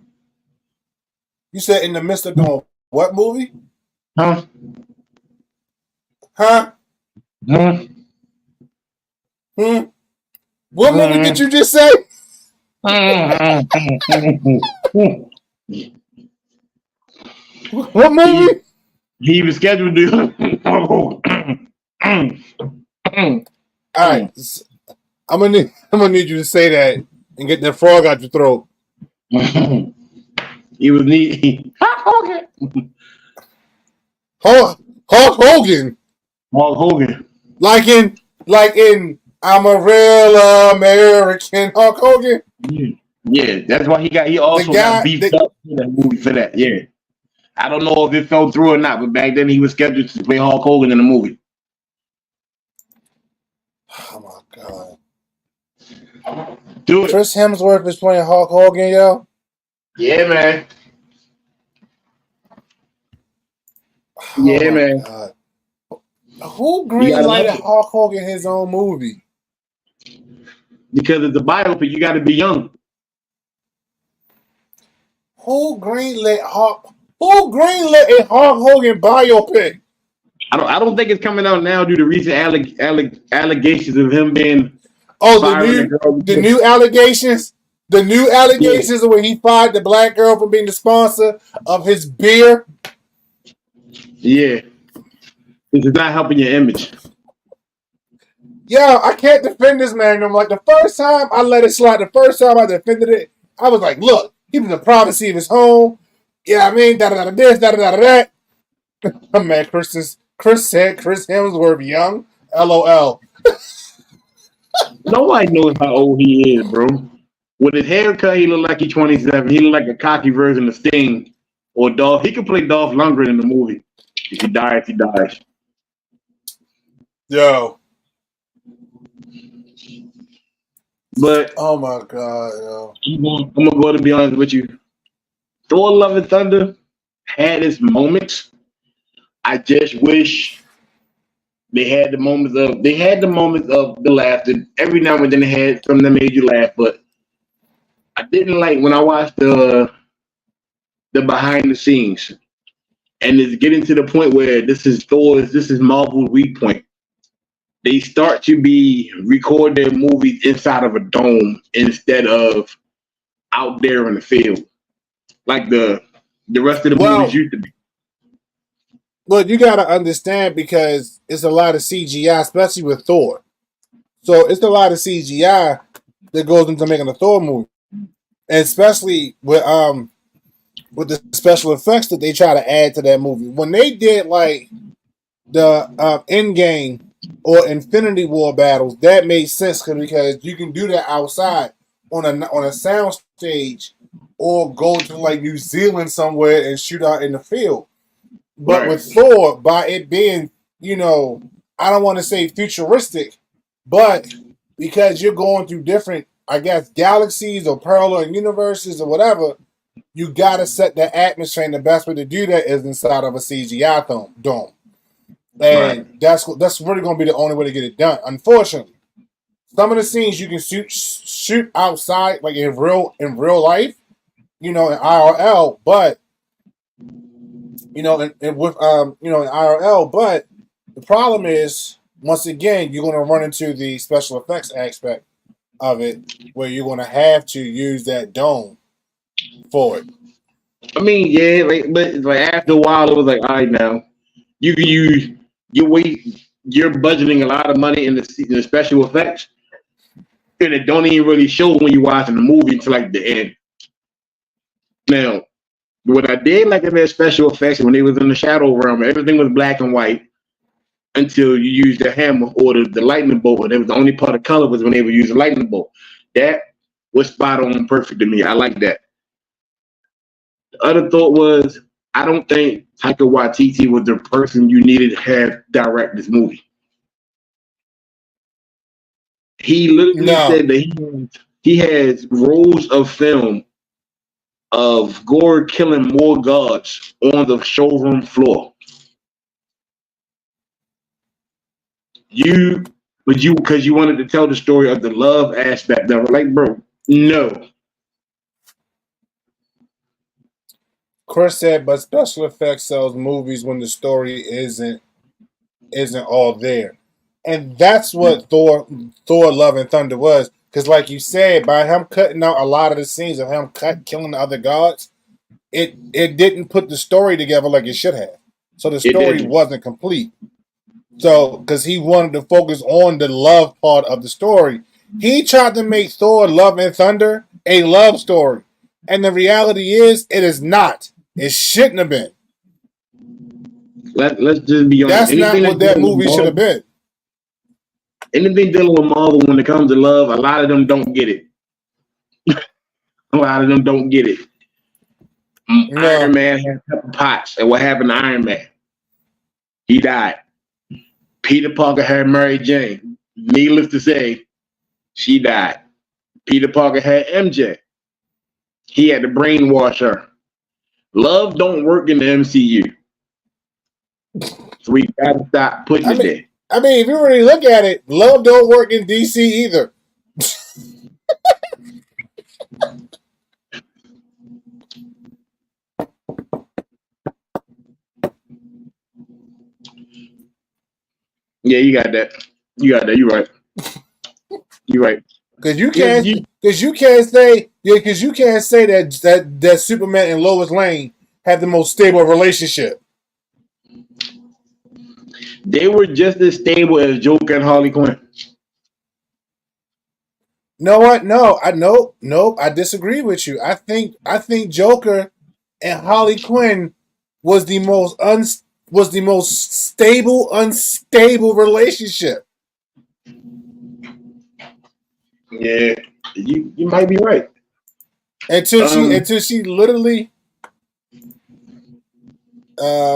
You said in the midst of doing what movie? Huh? Huh? Hmm? Hmm? What movie did Hmm? you just say? What he movie? he was scheduled to do. All right, I'm gonna need you to say that and get that frog out your throat. He was need. Okay. Hulk Hogan, Hulk Hogan. like in I'm a real American Hulk Hogan. Yeah, that's why he The also got guy beefed that up for that movie for that. Yeah. I don't know if it fell through or not, but back then he was scheduled to play Hulk Hogan in the movie. oh my god. Do it. Chris Hemsworth is playing Hulk Hogan, yo. Yeah, man. Oh Yeah, my man. god. Who You gotta love greenlighted it. Hulk Hogan his own movie? Because it's a biopic, you gotta be young. Who greenlit a Hulk Hogan biopic? I don't think it's coming out now due to recent allegations of him being Oh, firing a girl. the new allegations? The new Yeah, allegations of when he fired the black girl for being the sponsor of his beer? yeah. This is not helping your image. Yo, I can't defend this man. I'm like, the first time I let it slide, the first time I defended it, I was like, look, he was in the privacy of his home. Yeah, I mean, da da da this, da da da that. I'm mad. Chris said Chris Hemsworth young. LOL. Nobody knows how old he is, bro. With his haircut, he look like he's 27. He look like a cocky version of Sting or Dolph. He could play Dolph Lundgren in the movie. If he dies, he dies. Yo. But Oh my god, yo. I'm gonna go to be honest with you. Thor Love and Thunder had its moments. I just wish they had the moments of the laughter. Every now and then they had something that made you laugh, but I didn't like when I watched the behind the scenes. And it's getting to the point where this is Marvel's weak point. They start to be record their movies inside of a dome instead of out there in the field. Like the rest of the movies Well, used to be. look, you gotta understand because it's a lot of CGI, especially with Thor. So it's a lot of CGI that goes into making a Thor movie. And especially with the special effects that they try to add to that movie. When they did like the Endgame or Infinity War battles, that made sense because you can do that outside on a sound stage or go to like New Zealand somewhere and shoot out in the field. But Right. with Thor, by it being, I don't want to say futuristic, but because you're going through different, I guess, galaxies or parallel universes or whatever, you got to set the atmosphere, and the best way to do that is inside of a CGI dome. Right. And that's really going to be the only way to get it done. Unfortunately, some of the scenes you can shoot outside, like in real life, in IRL, but and with in IRL. But the problem is, once again, you're going to run into the special effects aspect of it, where you're going to have to use that dome for it. I mean, yeah, but like after a while, it was like, all right, now you can use your weight. You're budgeting a lot of money in the special effects, and it don't even really show when you're watching the movie until like the end. Now, what I did like in their special effects when they was in the shadow realm, everything was black and white until you used the hammer or the lightning bolt, and it was the only part of color was when they would use the lightning bolt. That was spot on perfect to me. I like that. The other thought was I don't think Taika Waititi was the person you needed to have direct this movie. He literally No, said that he has rolls of film of Gore killing more guards on the showroom floor. You, but you, because you wanted to tell the story of the love aspect of it. Like, bro, no. Chris said, but special effects sells movies when the story isn't all there, and that's what Thor Love and Thunder was. Because, like you said, by him cutting out a lot of the scenes of him killing the other gods, it didn't put the story together like it should have. So the It story didn't. wasn't complete. So because he wanted to focus on the love part of the story, he tried to make Thor Love and Thunder a love story, and the reality is, it is not. It shouldn't have been. Let's just be honest. That's not what that movie should have been. Anything dealing with Marvel when it comes to love, a lot of them don't get it. A lot of them don't get it. Iron No, Man had Pepper Potts, and what happened to Iron Man? He died. Peter Parker had Mary Jane. Needless to say, she died. Peter Parker had MJ. He had to brainwash her. Love don't work in the MCU. So we gotta stop putting I it mean, there. if you really look at it, love don't work in DC either. Yeah, you got that. You got that. You're right. You're right. Because you can't say that Superman and Lois Lane have the most stable relationship. They were just as stable as Joker and Harley Quinn. No, what? No, nope. I disagree with you. I think Joker and Harley Quinn was the most stable, unstable relationship. Yeah, you might be right. Until she literally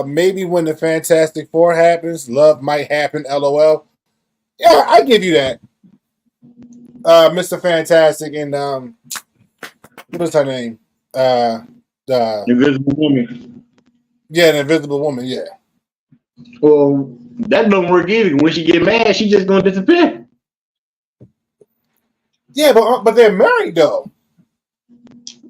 maybe when the Fantastic Four happens, love might happen, LOL. Yeah, I give you that. Mr. Fantastic and what was her name? The Invisible Woman. Yeah, the Invisible Woman. Yeah. Well, that don't work either. When she get mad, she just gonna disappear. Yeah, but they're married though.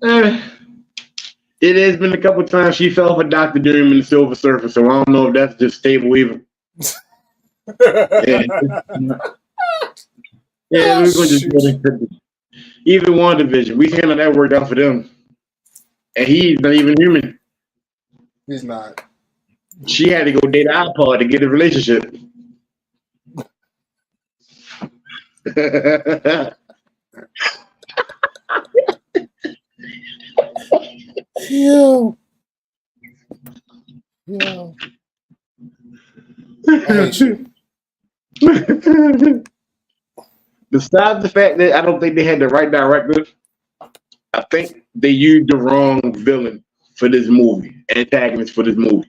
It has been a couple times she fell for Dr. Doom in the Silver Surfer, so I don't know if that's just stable either. Yeah, we're gonna just either WandaVision. We seen how that worked out for them, and he's not even human. He's not. She had to go date iPod to get a relationship. Yeah. I hate you. Besides the fact that I don't think they had the right director, I think they used the wrong villain for this movie, antagonist for this movie.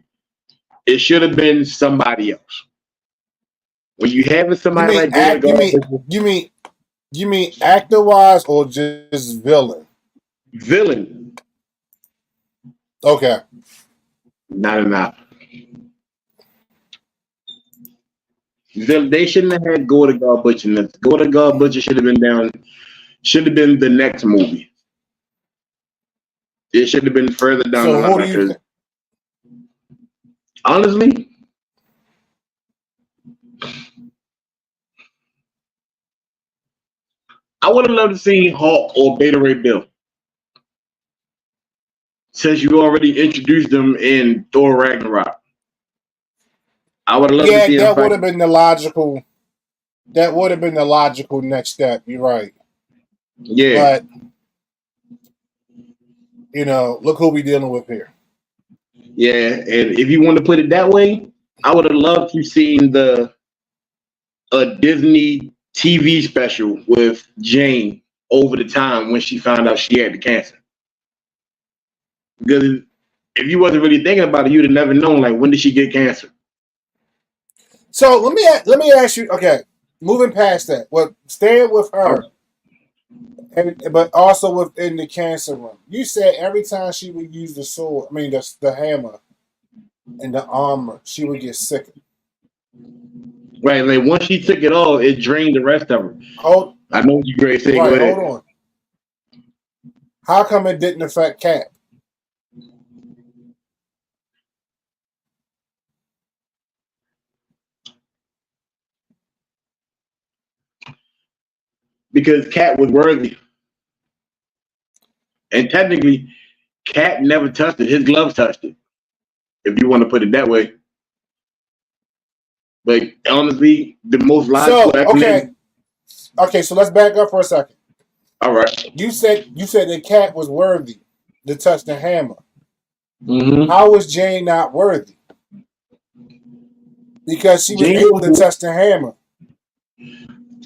It should have been somebody else. When you having somebody like you mean actor wise or just villain? Villain, Okay. not enough. They shouldn't have had Go to God Butcher in this. Go to God Butcher should have been the next movie. It should have been further down the line. Because honestly, I would have loved to see Hulk or Beta Ray Bill. Since you already introduced them in Thor Ragnarok. I would have loved to see them that fight. would have been the logical. That would have been the logical next step. You're right. Yeah. But look who we dealing with here. Yeah, and if you want to put it that way, I would have loved to seen a Disney TV special with Jane over the time when she found out she had the cancer. Because if you wasn't really thinking about it, you'd have never known. Like, when did she get cancer? So let me ask you. Okay, moving past that, well, staying with her, but also within the cancer room. You said every time she would use the sword, I mean the hammer and the armor, she would get sicker. Right, like once she took it all, it drained the rest of her. Hold, I know what you're great say. right, Go hold ahead. on. How come it didn't affect Cap? Because Cat was worthy, and technically, Cat never touched it. His gloves touched it. If you want to put it that way. But honestly, the most logical So explanation. okay, so let's back up for a second. All right. You said that Cat was worthy to touch the hammer. Mm-hmm. How was Jane not worthy? Because she was Jane able to touch the hammer.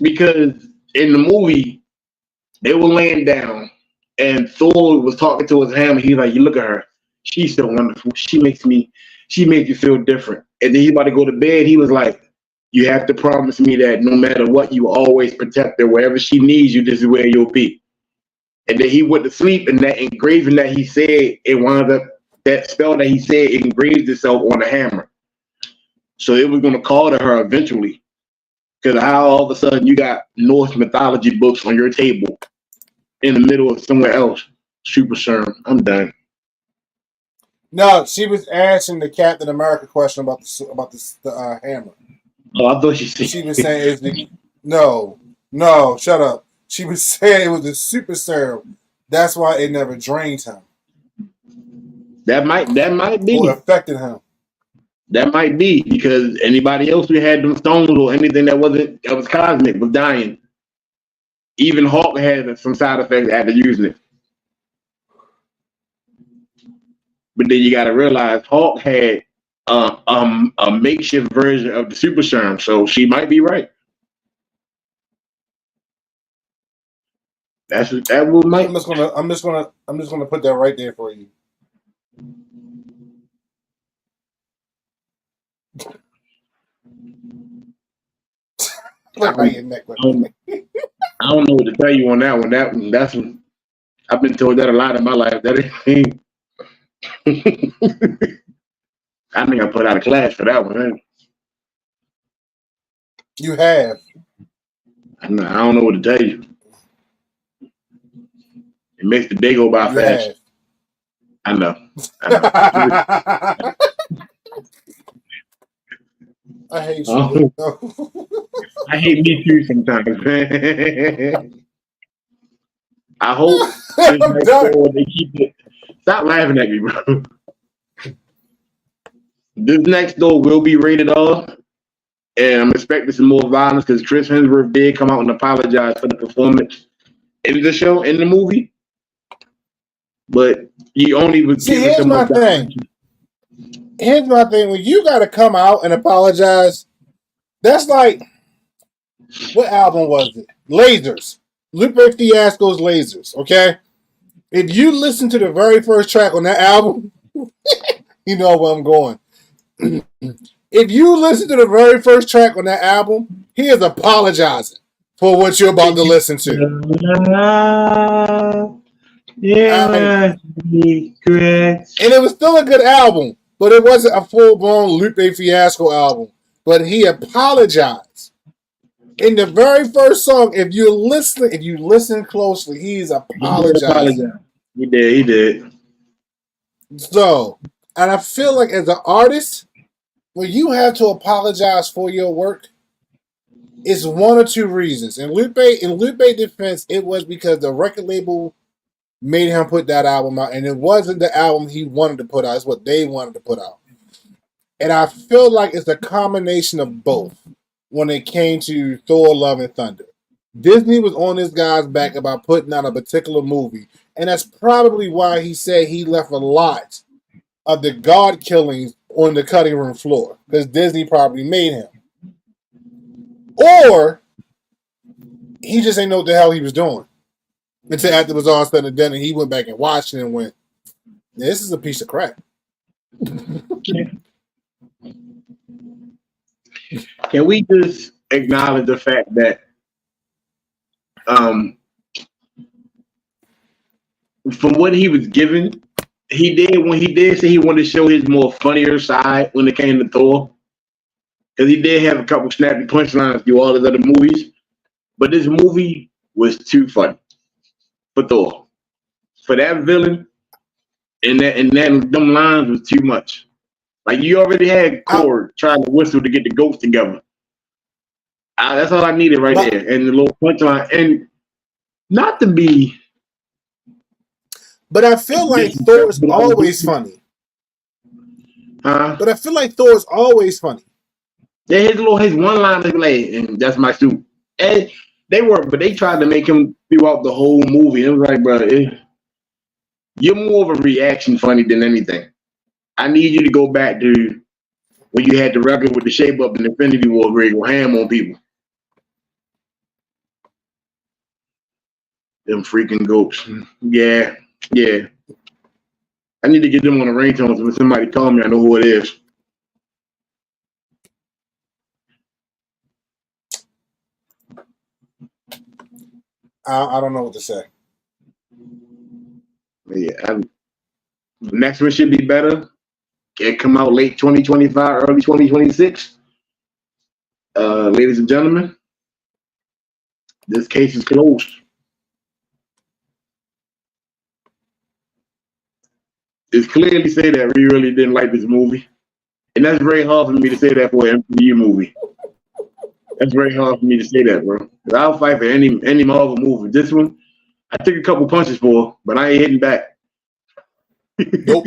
Because in the movie, they were laying down, and Thor was talking to his hammer. He's like, "You look at her; she's so wonderful. She makes me feel different." And then he about to go to bed. He was like, "You have to promise me that no matter what, you always protect her. Wherever she needs you, this is where you'll be." And then he went to sleep, and that engraving that he said, it wound up, that spell that he said, it engraved itself on the hammer. So it was going to call to her eventually. Because how all of a sudden you got Norse mythology books on your table in the middle of somewhere else? Super serum. I'm done. No, she was asking the Captain America question about the hammer. Oh, I thought she said. She was saying, "Is the no, shut up." She was saying it was a super serum. That's why it never drained him. That might be. Or affected him. That might be because anybody else who had them stones or anything that was cosmic was dying. Even Hulk had some side effects after using it. But then you got to realize Hulk had a makeshift version of the super serum, so she might be right. That will might. I'm just gonna put that right there for you. Like how your neck went. I don't know what to tell you on that one. That's I've been told that a lot in my life. That ain't. I think I put out a class for that one. Man. You have. I don't know what to tell you. It makes the day go by fast. Have. I know. I hate you. I hate me too sometimes. I hope they keep it. Stop laughing at me, bro. This next door will be rated R, and I'm expecting some more violence because Chris Hemsworth did come out and apologize for the performance in the show, in the movie. But he only was giving here's my thing. Here's my thing. When you got to come out and apologize, that's like, what album was it? Lasers. Lupe Fiasco's Lasers, okay? If you listen to the very first track on that album, you know where I'm going. If you listen to the very first track on that album, he is apologizing for what you're about to listen to. Yeah, and it was still a good album, but it wasn't a full-blown Lupe Fiasco album. But he apologized. In the very first song, if you listen closely, he's apologizing. He did. So, and I feel like as an artist, when you have to apologize for your work, it's one or two reasons. In Lupe defense, it was because the record label made him put that album out, and it wasn't the album he wanted to put out. It's what they wanted to put out. And I feel like it's a combination of both when it came to Thor Love and Thunder. Disney was on this guy's back about putting out a particular movie, and that's probably why he said he left a lot of the God killings on the cutting room floor, because Disney probably made him. Or he just ain't know what the hell he was doing until after it was all said and done, and he went back and watched it and went, "This is a piece of crap." Can we just acknowledge the fact that um, from what he was given, he did when he did say he wanted to show his more funnier side when it came to Thor, because he did have a couple snappy punchlines through all his other movies, but this movie was too funny for Thor. For that villain and them lines was too much. Like you already had Korg trying to whistle to get the ghosts together. That's all I needed right there, and the little punchline, and not to be. But I feel like Thor's always funny. But I feel like Thor's always funny. Yeah, his one line is like, and that's my suit. And they tried to make him throughout the whole movie. It was like, bro, you're more of a reaction funny than anything. I need you to go back to when you had the record with the shape up in Infinity War where you go ham on people. Them freaking goats. Yeah. I need to get them on the ringtones. When somebody call me, I know who it is. I don't know what to say. Yeah, next one should be better. It come out late 2025, early 2026. Ladies and gentlemen, this case is closed. It's clearly say that we really didn't like this movie. And that's very hard for me to say that for an MCU movie. That's very hard for me to say that, bro. 'Cause I'll fight for any Marvel movie. This one, I took a couple punches for, but I ain't hitting back. Nope.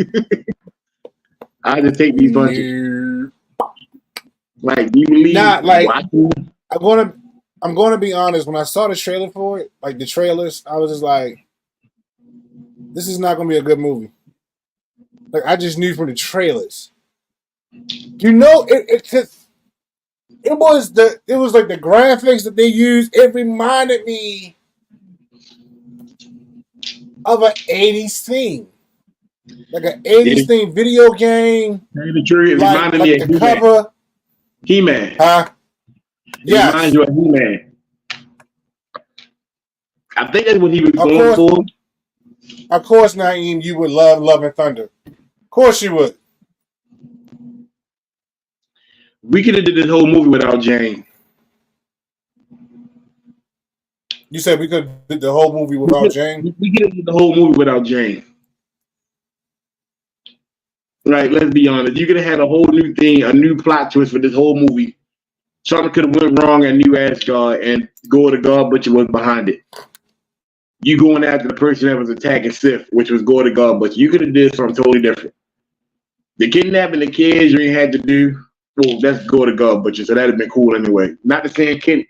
I just take these punches. Like, do you believe? Not like I'm gonna be honest. When I saw the trailer for it, like the trailers, I was just like, "This is not gonna be a good movie." Like I just knew from the trailers. You know, it was like the graphics that they used. It reminded me of an '80s theme, like an '80s theme video game. The tree reminded me of the cover. He-Man. Yes. Reminds you of He-Man. I think that's what he was going for. Of course, Naeem, you would love and Thunder. Of course you would. We could have did this whole movie without Jane. You said we could have did the whole movie without Jane? We could have did the whole movie without Jane. Right, let's be honest. You could have had a whole new thing, a new plot twist for this whole movie. Something could have went wrong at New Asgard and Gore the God Butcher was behind it. You going after the person that was attacking Sif, which was Gore the God Butcher. You could have did something totally different. The kidnapping the kids you ain't had to do, well, that's Gore the God Butcher, so that'd have been cool anyway. Not the same kid,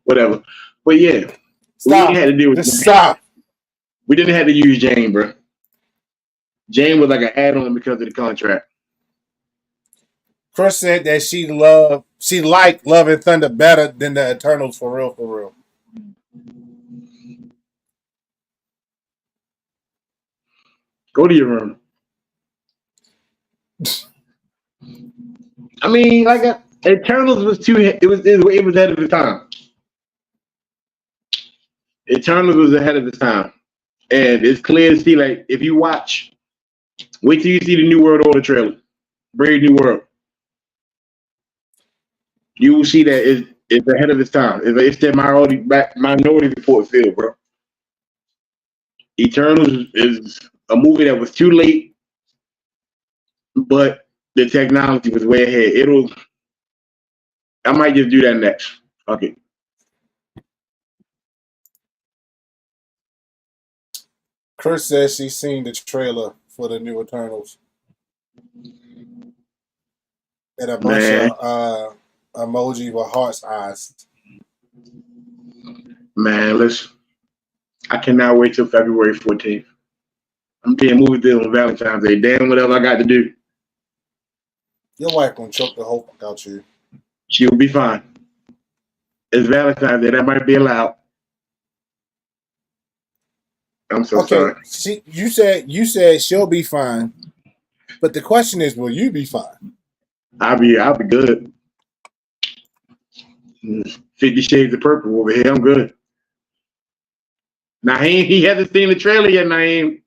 whatever. But yeah. Stop. We didn't have to deal with stop. We didn't have to use Jane, bro. Jane was like an add-on because of the contract. Chris said that she liked Love and Thunder better than the Eternals for real. Go to your room. I mean, Eternals was too. It was ahead of the time. Eternals was ahead of the time, and it's clear to see. Like, if you watch, wait till you see the New World Order trailer, Brave New World. You will see that it's ahead of its time. It's that Minority Report field, bro. Eternals is a movie that was too late, but the technology was way ahead. I might just do that next. Okay. Chris says she's seen the trailer for the new Eternals. And a bunch of emoji with heart's eyes. Man, listen. I cannot wait till February 14th. I'm being movie deal on Valentine's Day. Damn, whatever I got to do. Your wife gonna choke the whole fuck out you. She will be fine. It's Valentine's Day. That might be allowed. I'm so sorry. You said she'll be fine, but the question is, will you be fine? I'll be good. 50 Shades of Purple over here. I'm good. Naheem, he hasn't seen the trailer yet, Naheem.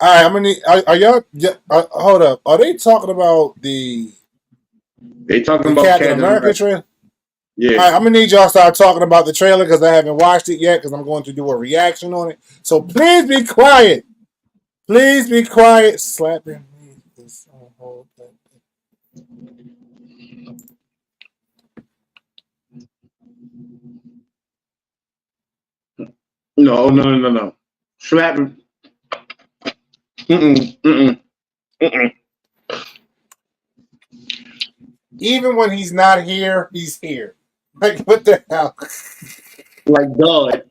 All right, I'm gonna need. Are y'all? Hold up. Are they talking about the They talking about Captain America trailer? Yeah. All right, I'm gonna need y'all to start talking about the trailer because I haven't watched it yet because I'm going to do a reaction on it. So please be quiet. Please be quiet. Slapping me. No. Slapping. Even when he's not here, he's here. Like, what the hell? Like God.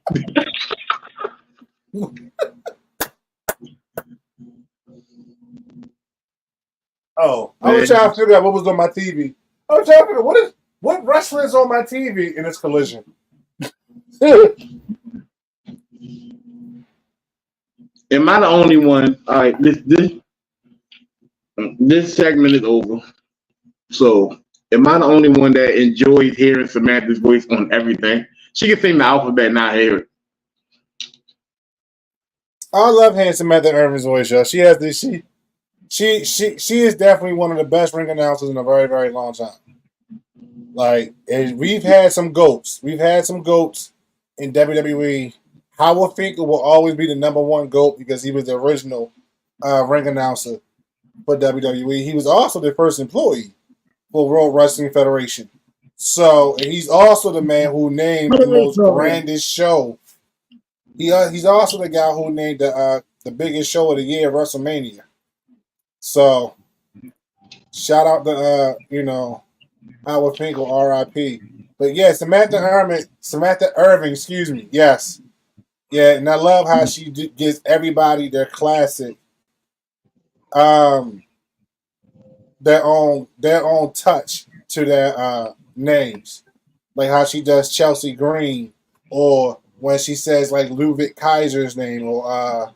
Oh, I was trying to figure out what was on my TV. I was trying to figure out what wrestling is on my TV in this collision. Am I the only one? All right, this segment is over. So, am I the only one that enjoys hearing Samantha's voice on everything? She can sing the alphabet and not hear it. I love hearing Samantha Irvin's voice, y'all. She has this. She is definitely one of the best ring announcers in a very, very long time. Like, we've had some goats. We've had some goats in WWE. Howard Finkel will always be the number one GOAT because he was the original ring announcer for WWE. He was also the first employee for World Wrestling Federation. So he's also the man who named the most grandest show. He's also the guy who named the biggest show of the year, WrestleMania. So shout out to Howard Finkel, R.I.P. But yeah, Samantha Irving, excuse me. Yes. Yeah, and I love how she gives everybody their classic, their own touch to their names, like how she does Chelsea Green, or when she says like Ludwig Kaiser's name, or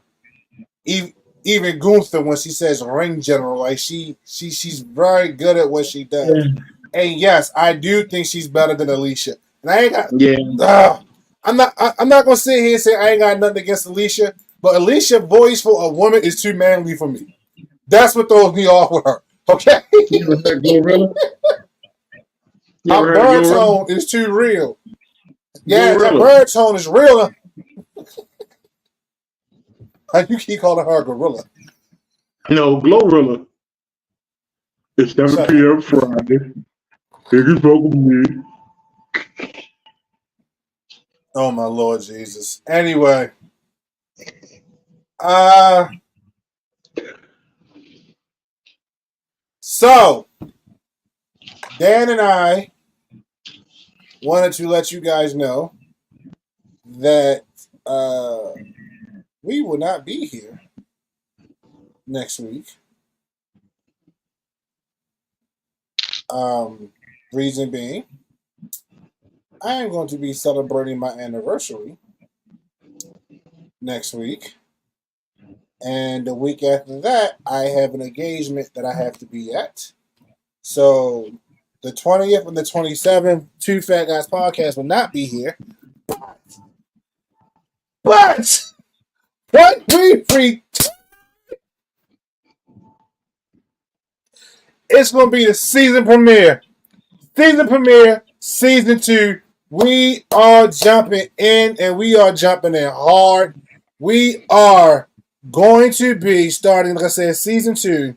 even Gunther when she says Ring General. Like she's very good at what she does. Yeah. And yes, I do think she's better than Alicia. And I ain't got I'm not gonna sit here and say I ain't got nothing against Alicia, but Alicia's voice for a woman is too manly for me. That's what throws me off with her. Okay. Her bird tone is too real. Yeah, her bird tone is real. You keep calling her a gorilla. No, Glorilla. It's 7 p.m. Friday. Biggest broken me. Oh my Lord Jesus. Anyway. So Dan and I wanted to let you guys know that we will not be here next week. Reason being, I am going to be celebrating my anniversary next week. And the week after that, I have an engagement that I have to be at. So the 20th and the 27th, Two Fat Guys podcast will not be here. But what it's going to be the season premiere. Season 2. We are jumping in, and we are jumping in hard. We are going to be starting, like I said, season 2.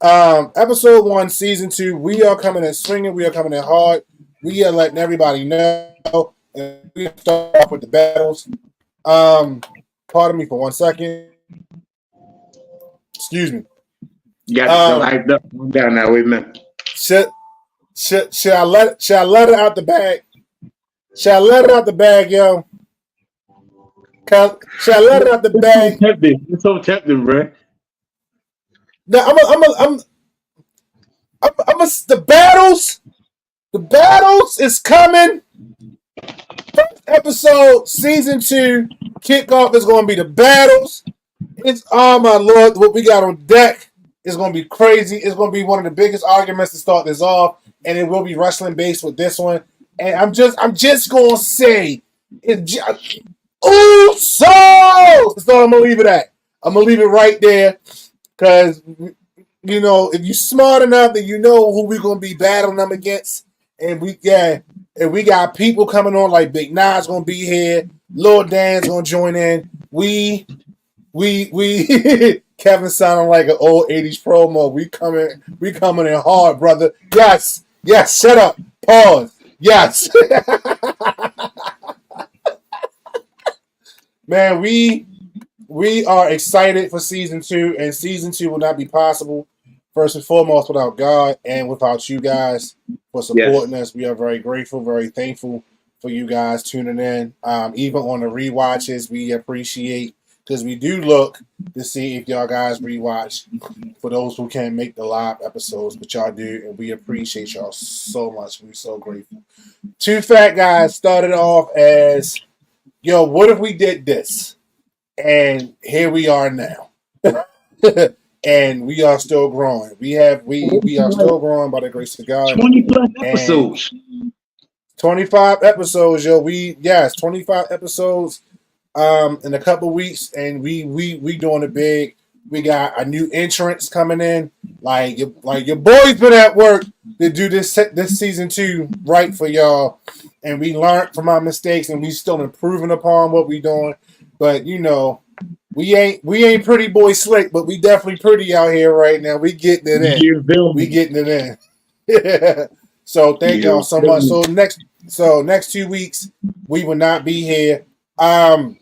Episode 1, season 2. We are coming in swinging. We are coming in hard. We are letting everybody know. And we start off with the battles. Pardon me for 1 second. Excuse me. You got to hyped up. I'm down that way, man. Should I let it out the bag? Should I let it out the bag, yo? Should I let it out the bag? It's so tempting, bro. No, the battles is coming. First episode, season 2, kickoff is going to be the battles. It's, oh my Lord, what we got on deck. It's going to be crazy. It's going to be one of the biggest arguments to start this off, and it will be wrestling based with this one. And I'm just going to say, so that's all I'm going to leave it at. I'm going to leave it right there because, you know, if you're smart enough, then you know who we're going to be battling them against. And we got people coming on like Big Nas going to be here. Lil Dan's going to join in. We Kevin sounding like an old 80s promo. We coming in hard, brother. Yes, shut up. Pause. Yes. Man, we are excited for season 2, and season 2 will not be possible, first and foremost, without God and without you guys for supporting us. We are very grateful, very thankful for you guys tuning in. Even on the rewatches, we appreciate, because we do look to see if y'all guys rewatch for those who can't make the live episodes, but y'all do, and we appreciate y'all so much. We're so grateful. Two Fat Guys started off as, yo, what if we did this? And here we are now. And we are still growing. We are still growing by the grace of God. 20 plus episodes. 25 episodes, yo. 25 episodes in a couple weeks, and we doing it big. We got a new entrance coming in. Like your boys been at work to do this season 2 right for y'all. And we learned from our mistakes, and we still improving upon what we doing. But you know, we ain't pretty boy slick, but we definitely pretty out here right now. We getting it in. We getting it in. So thank y'all so much. So next 2 weeks we will not be here. My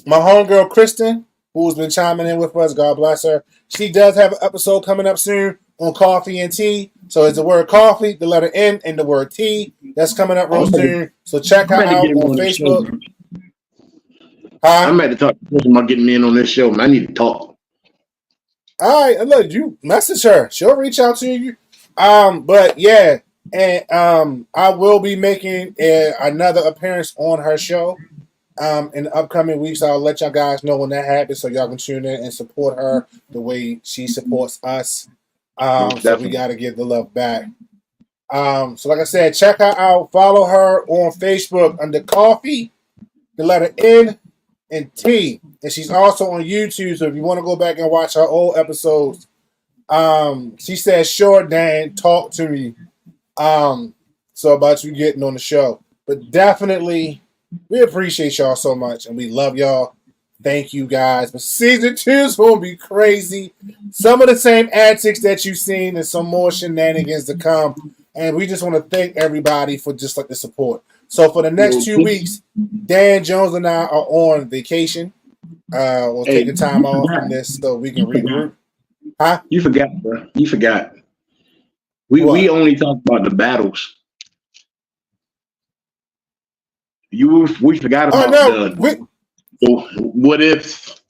homegirl Kristen, who's been chiming in with us, God bless her. She does have an episode coming up soon on coffee and tea. So it's the word coffee, the letter N, and the word tea. That's coming up real soon. So check her out on Facebook. I'm ready to talk to her about getting me in on this show. Man, I need to talk. All right, look, you message her. She'll reach out to you. But yeah, and I will be making another appearance on her show in the upcoming weeks. I'll let y'all guys know when that happens, so y'all can tune in and support her the way she supports us. So we got to give the love back. So like I said, check her out. Follow her on Facebook under Coffee, the letter N, and T. And she's also on YouTube, so if you want to go back and watch her old episodes, she says, sure, Dan, talk to me. So about you getting on the show. But definitely, we appreciate y'all so much, and we love y'all. Thank you, guys. But season 2 is going to be crazy. Some of the same antics that you've seen and some more shenanigans to come. And we just want to thank everybody for just like the support. So for the next 2 weeks, Dan Jones and I are on vacation. We'll take the time off from this so we can regroup. Huh? You forgot, bro. You forgot. We only talked about the battles. We forgot about the what ifs.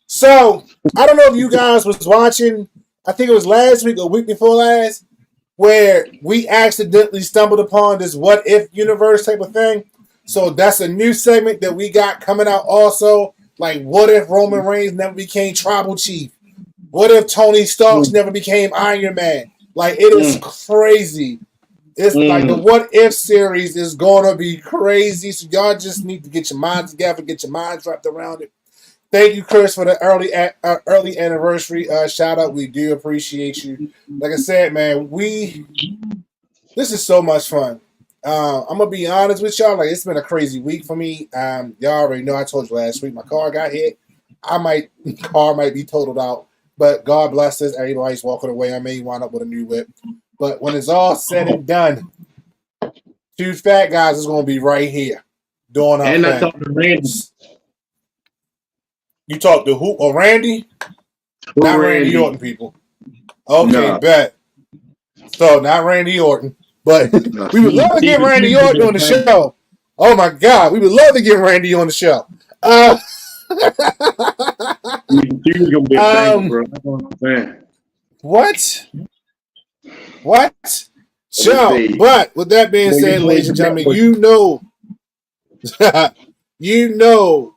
So I don't know if you guys was watching. I think it was last week or week before last, where we accidentally stumbled upon this what if universe type of thing. So that's a new segment that we got coming out also. Like, what if Roman Reigns never became tribal chief? What if Tony Stark never became Iron Man? Like, it is crazy. It's like the what if series is going to be crazy. So y'all just need to get your minds together, get your minds wrapped around it. Thank you, Chris, for the early anniversary shout out. We do appreciate you. Like I said, man, this is so much fun. I'm gonna be honest with y'all. Like, it's been a crazy week for me. Y'all already know. I told you last week my car got hit. Car might be totaled out, but God bless us. Everybody's walking away. I may wind up with a new whip, but when it's all said and done, 2 Fat Guys is gonna be right here doing our thing. I talked to Randy. You talked to who? Or Randy? Not Randy Orton, people. Okay, bet. So not Randy Orton. But we would love to get Randy Orton on the show. Oh my God, we would love to get Randy on the show. What? So, but with that being said, ladies and gentlemen, you know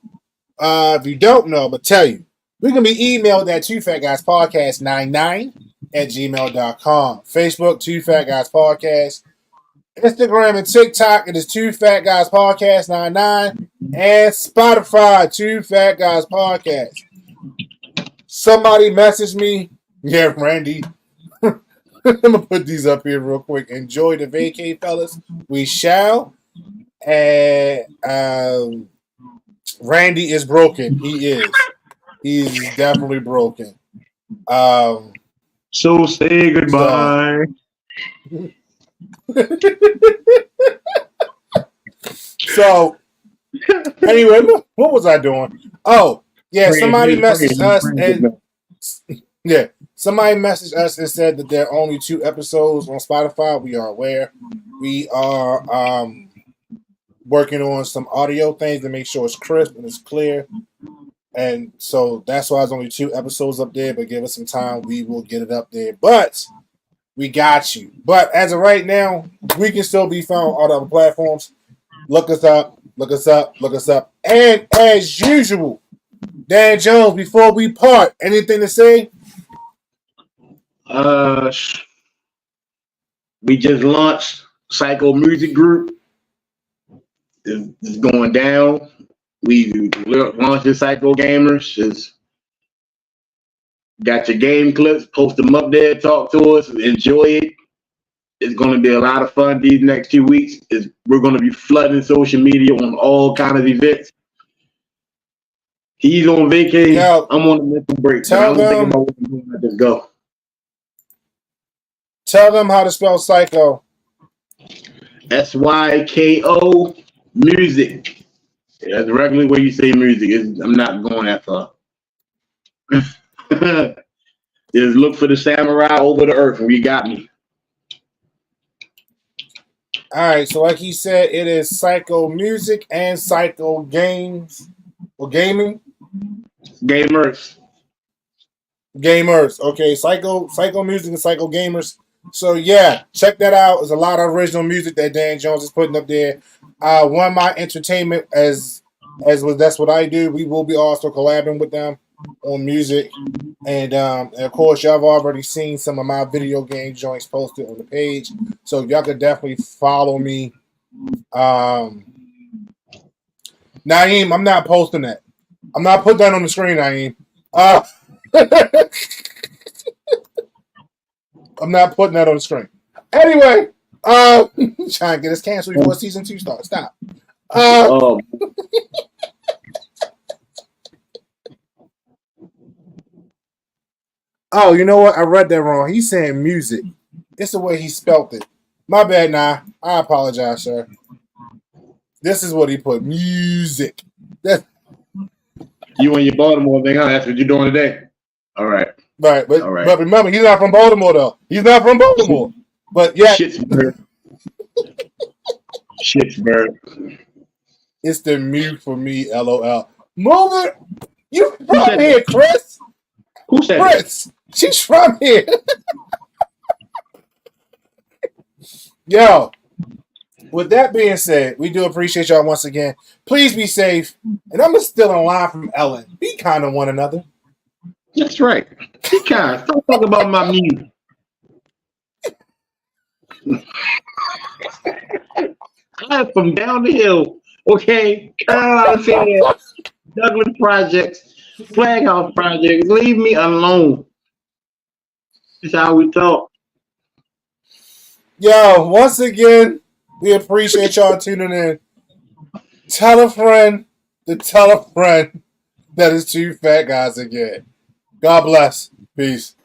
if you don't know, I'm going to tell you. We can be emailed at 2fatguyspodcast99@gmail.com. Facebook, 2fatguyspodcast. Instagram and TikTok, it is 2fatguyspodcast99. And Spotify, 2fatguyspodcast. Somebody messaged me. Yeah, Randy. I'm going to put these up here real quick. Enjoy the vacay, fellas. We shall. And Randy is broken. He is. He's definitely broken. So say goodbye. So, anyway, what was I doing? Oh, yeah, somebody messaged us and somebody messaged us and said that there are only 2 episodes on Spotify. We are aware. We are working on some audio things to make sure it's crisp and it's clear. And so that's why there's only 2 episodes up there, but give us some time. We will get it up there. But we got you. But as of right now, we can still be found on all the other platforms. Look us up. And as usual, Dan Jones, before we part, anything to say? We just launched Psycho Music Group. It's going down. We launched the Psycho Gamers. Got your game clips, post them up there, talk to us, enjoy it. It's going to be a lot of fun these next 2 weeks. We're going to be flooding social media on all kinds of events. He's on vacation. Yo, I'm on a mental break. Tell them. Just go. Tell them how to spell Psycho. SYKO music. Yeah, that's regularly where you say music. I'm not going that far. Just look for the samurai over the earth, and you got me. All right, so like he said, it is Psycho Music and Psycho Games or Gaming. Gamers. Okay, Psycho Music and Psycho Gamers. So yeah, check that out. There's a lot of original music that Dan Jones is putting up there. One My Entertainment, as that's what I do. We will be also collabing with them on music, and of course, y'all have already seen some of my video game joints posted on the page, so y'all could definitely follow me. Naeem, I'm not posting that. I'm not putting that on the screen, Naeem. I'm not putting that on the screen. Anyway, trying to get us canceled before season 2 starts. Stop. Oh, you know what? I read that wrong. He's saying music. It's the way he spelt it. My bad, nah. I apologize, sir. This is what he put. Music. You and your Baltimore thing, huh? That's what you're doing today. All right. Right, but remember, he's not from Baltimore, though. He's not from Baltimore. But yeah. Shitsburg. It's the mute for me, LOL. Move it. You from here, Chris. Who said Chris? That? She's from here. Yo, with that being said, we do appreciate y'all once again. Please be safe. And I'm still in line from Ellen. Be kind to one another. That's right. Be kind. Don't talk about my music. I'm from down the hill. Okay? Douglas Projects, Flag House Projects. Leave me alone. That's how we talk. Yo, once again, we appreciate y'all tuning in. Tell a friend to tell a friend that is 2 Fat Guys again. God bless. Peace.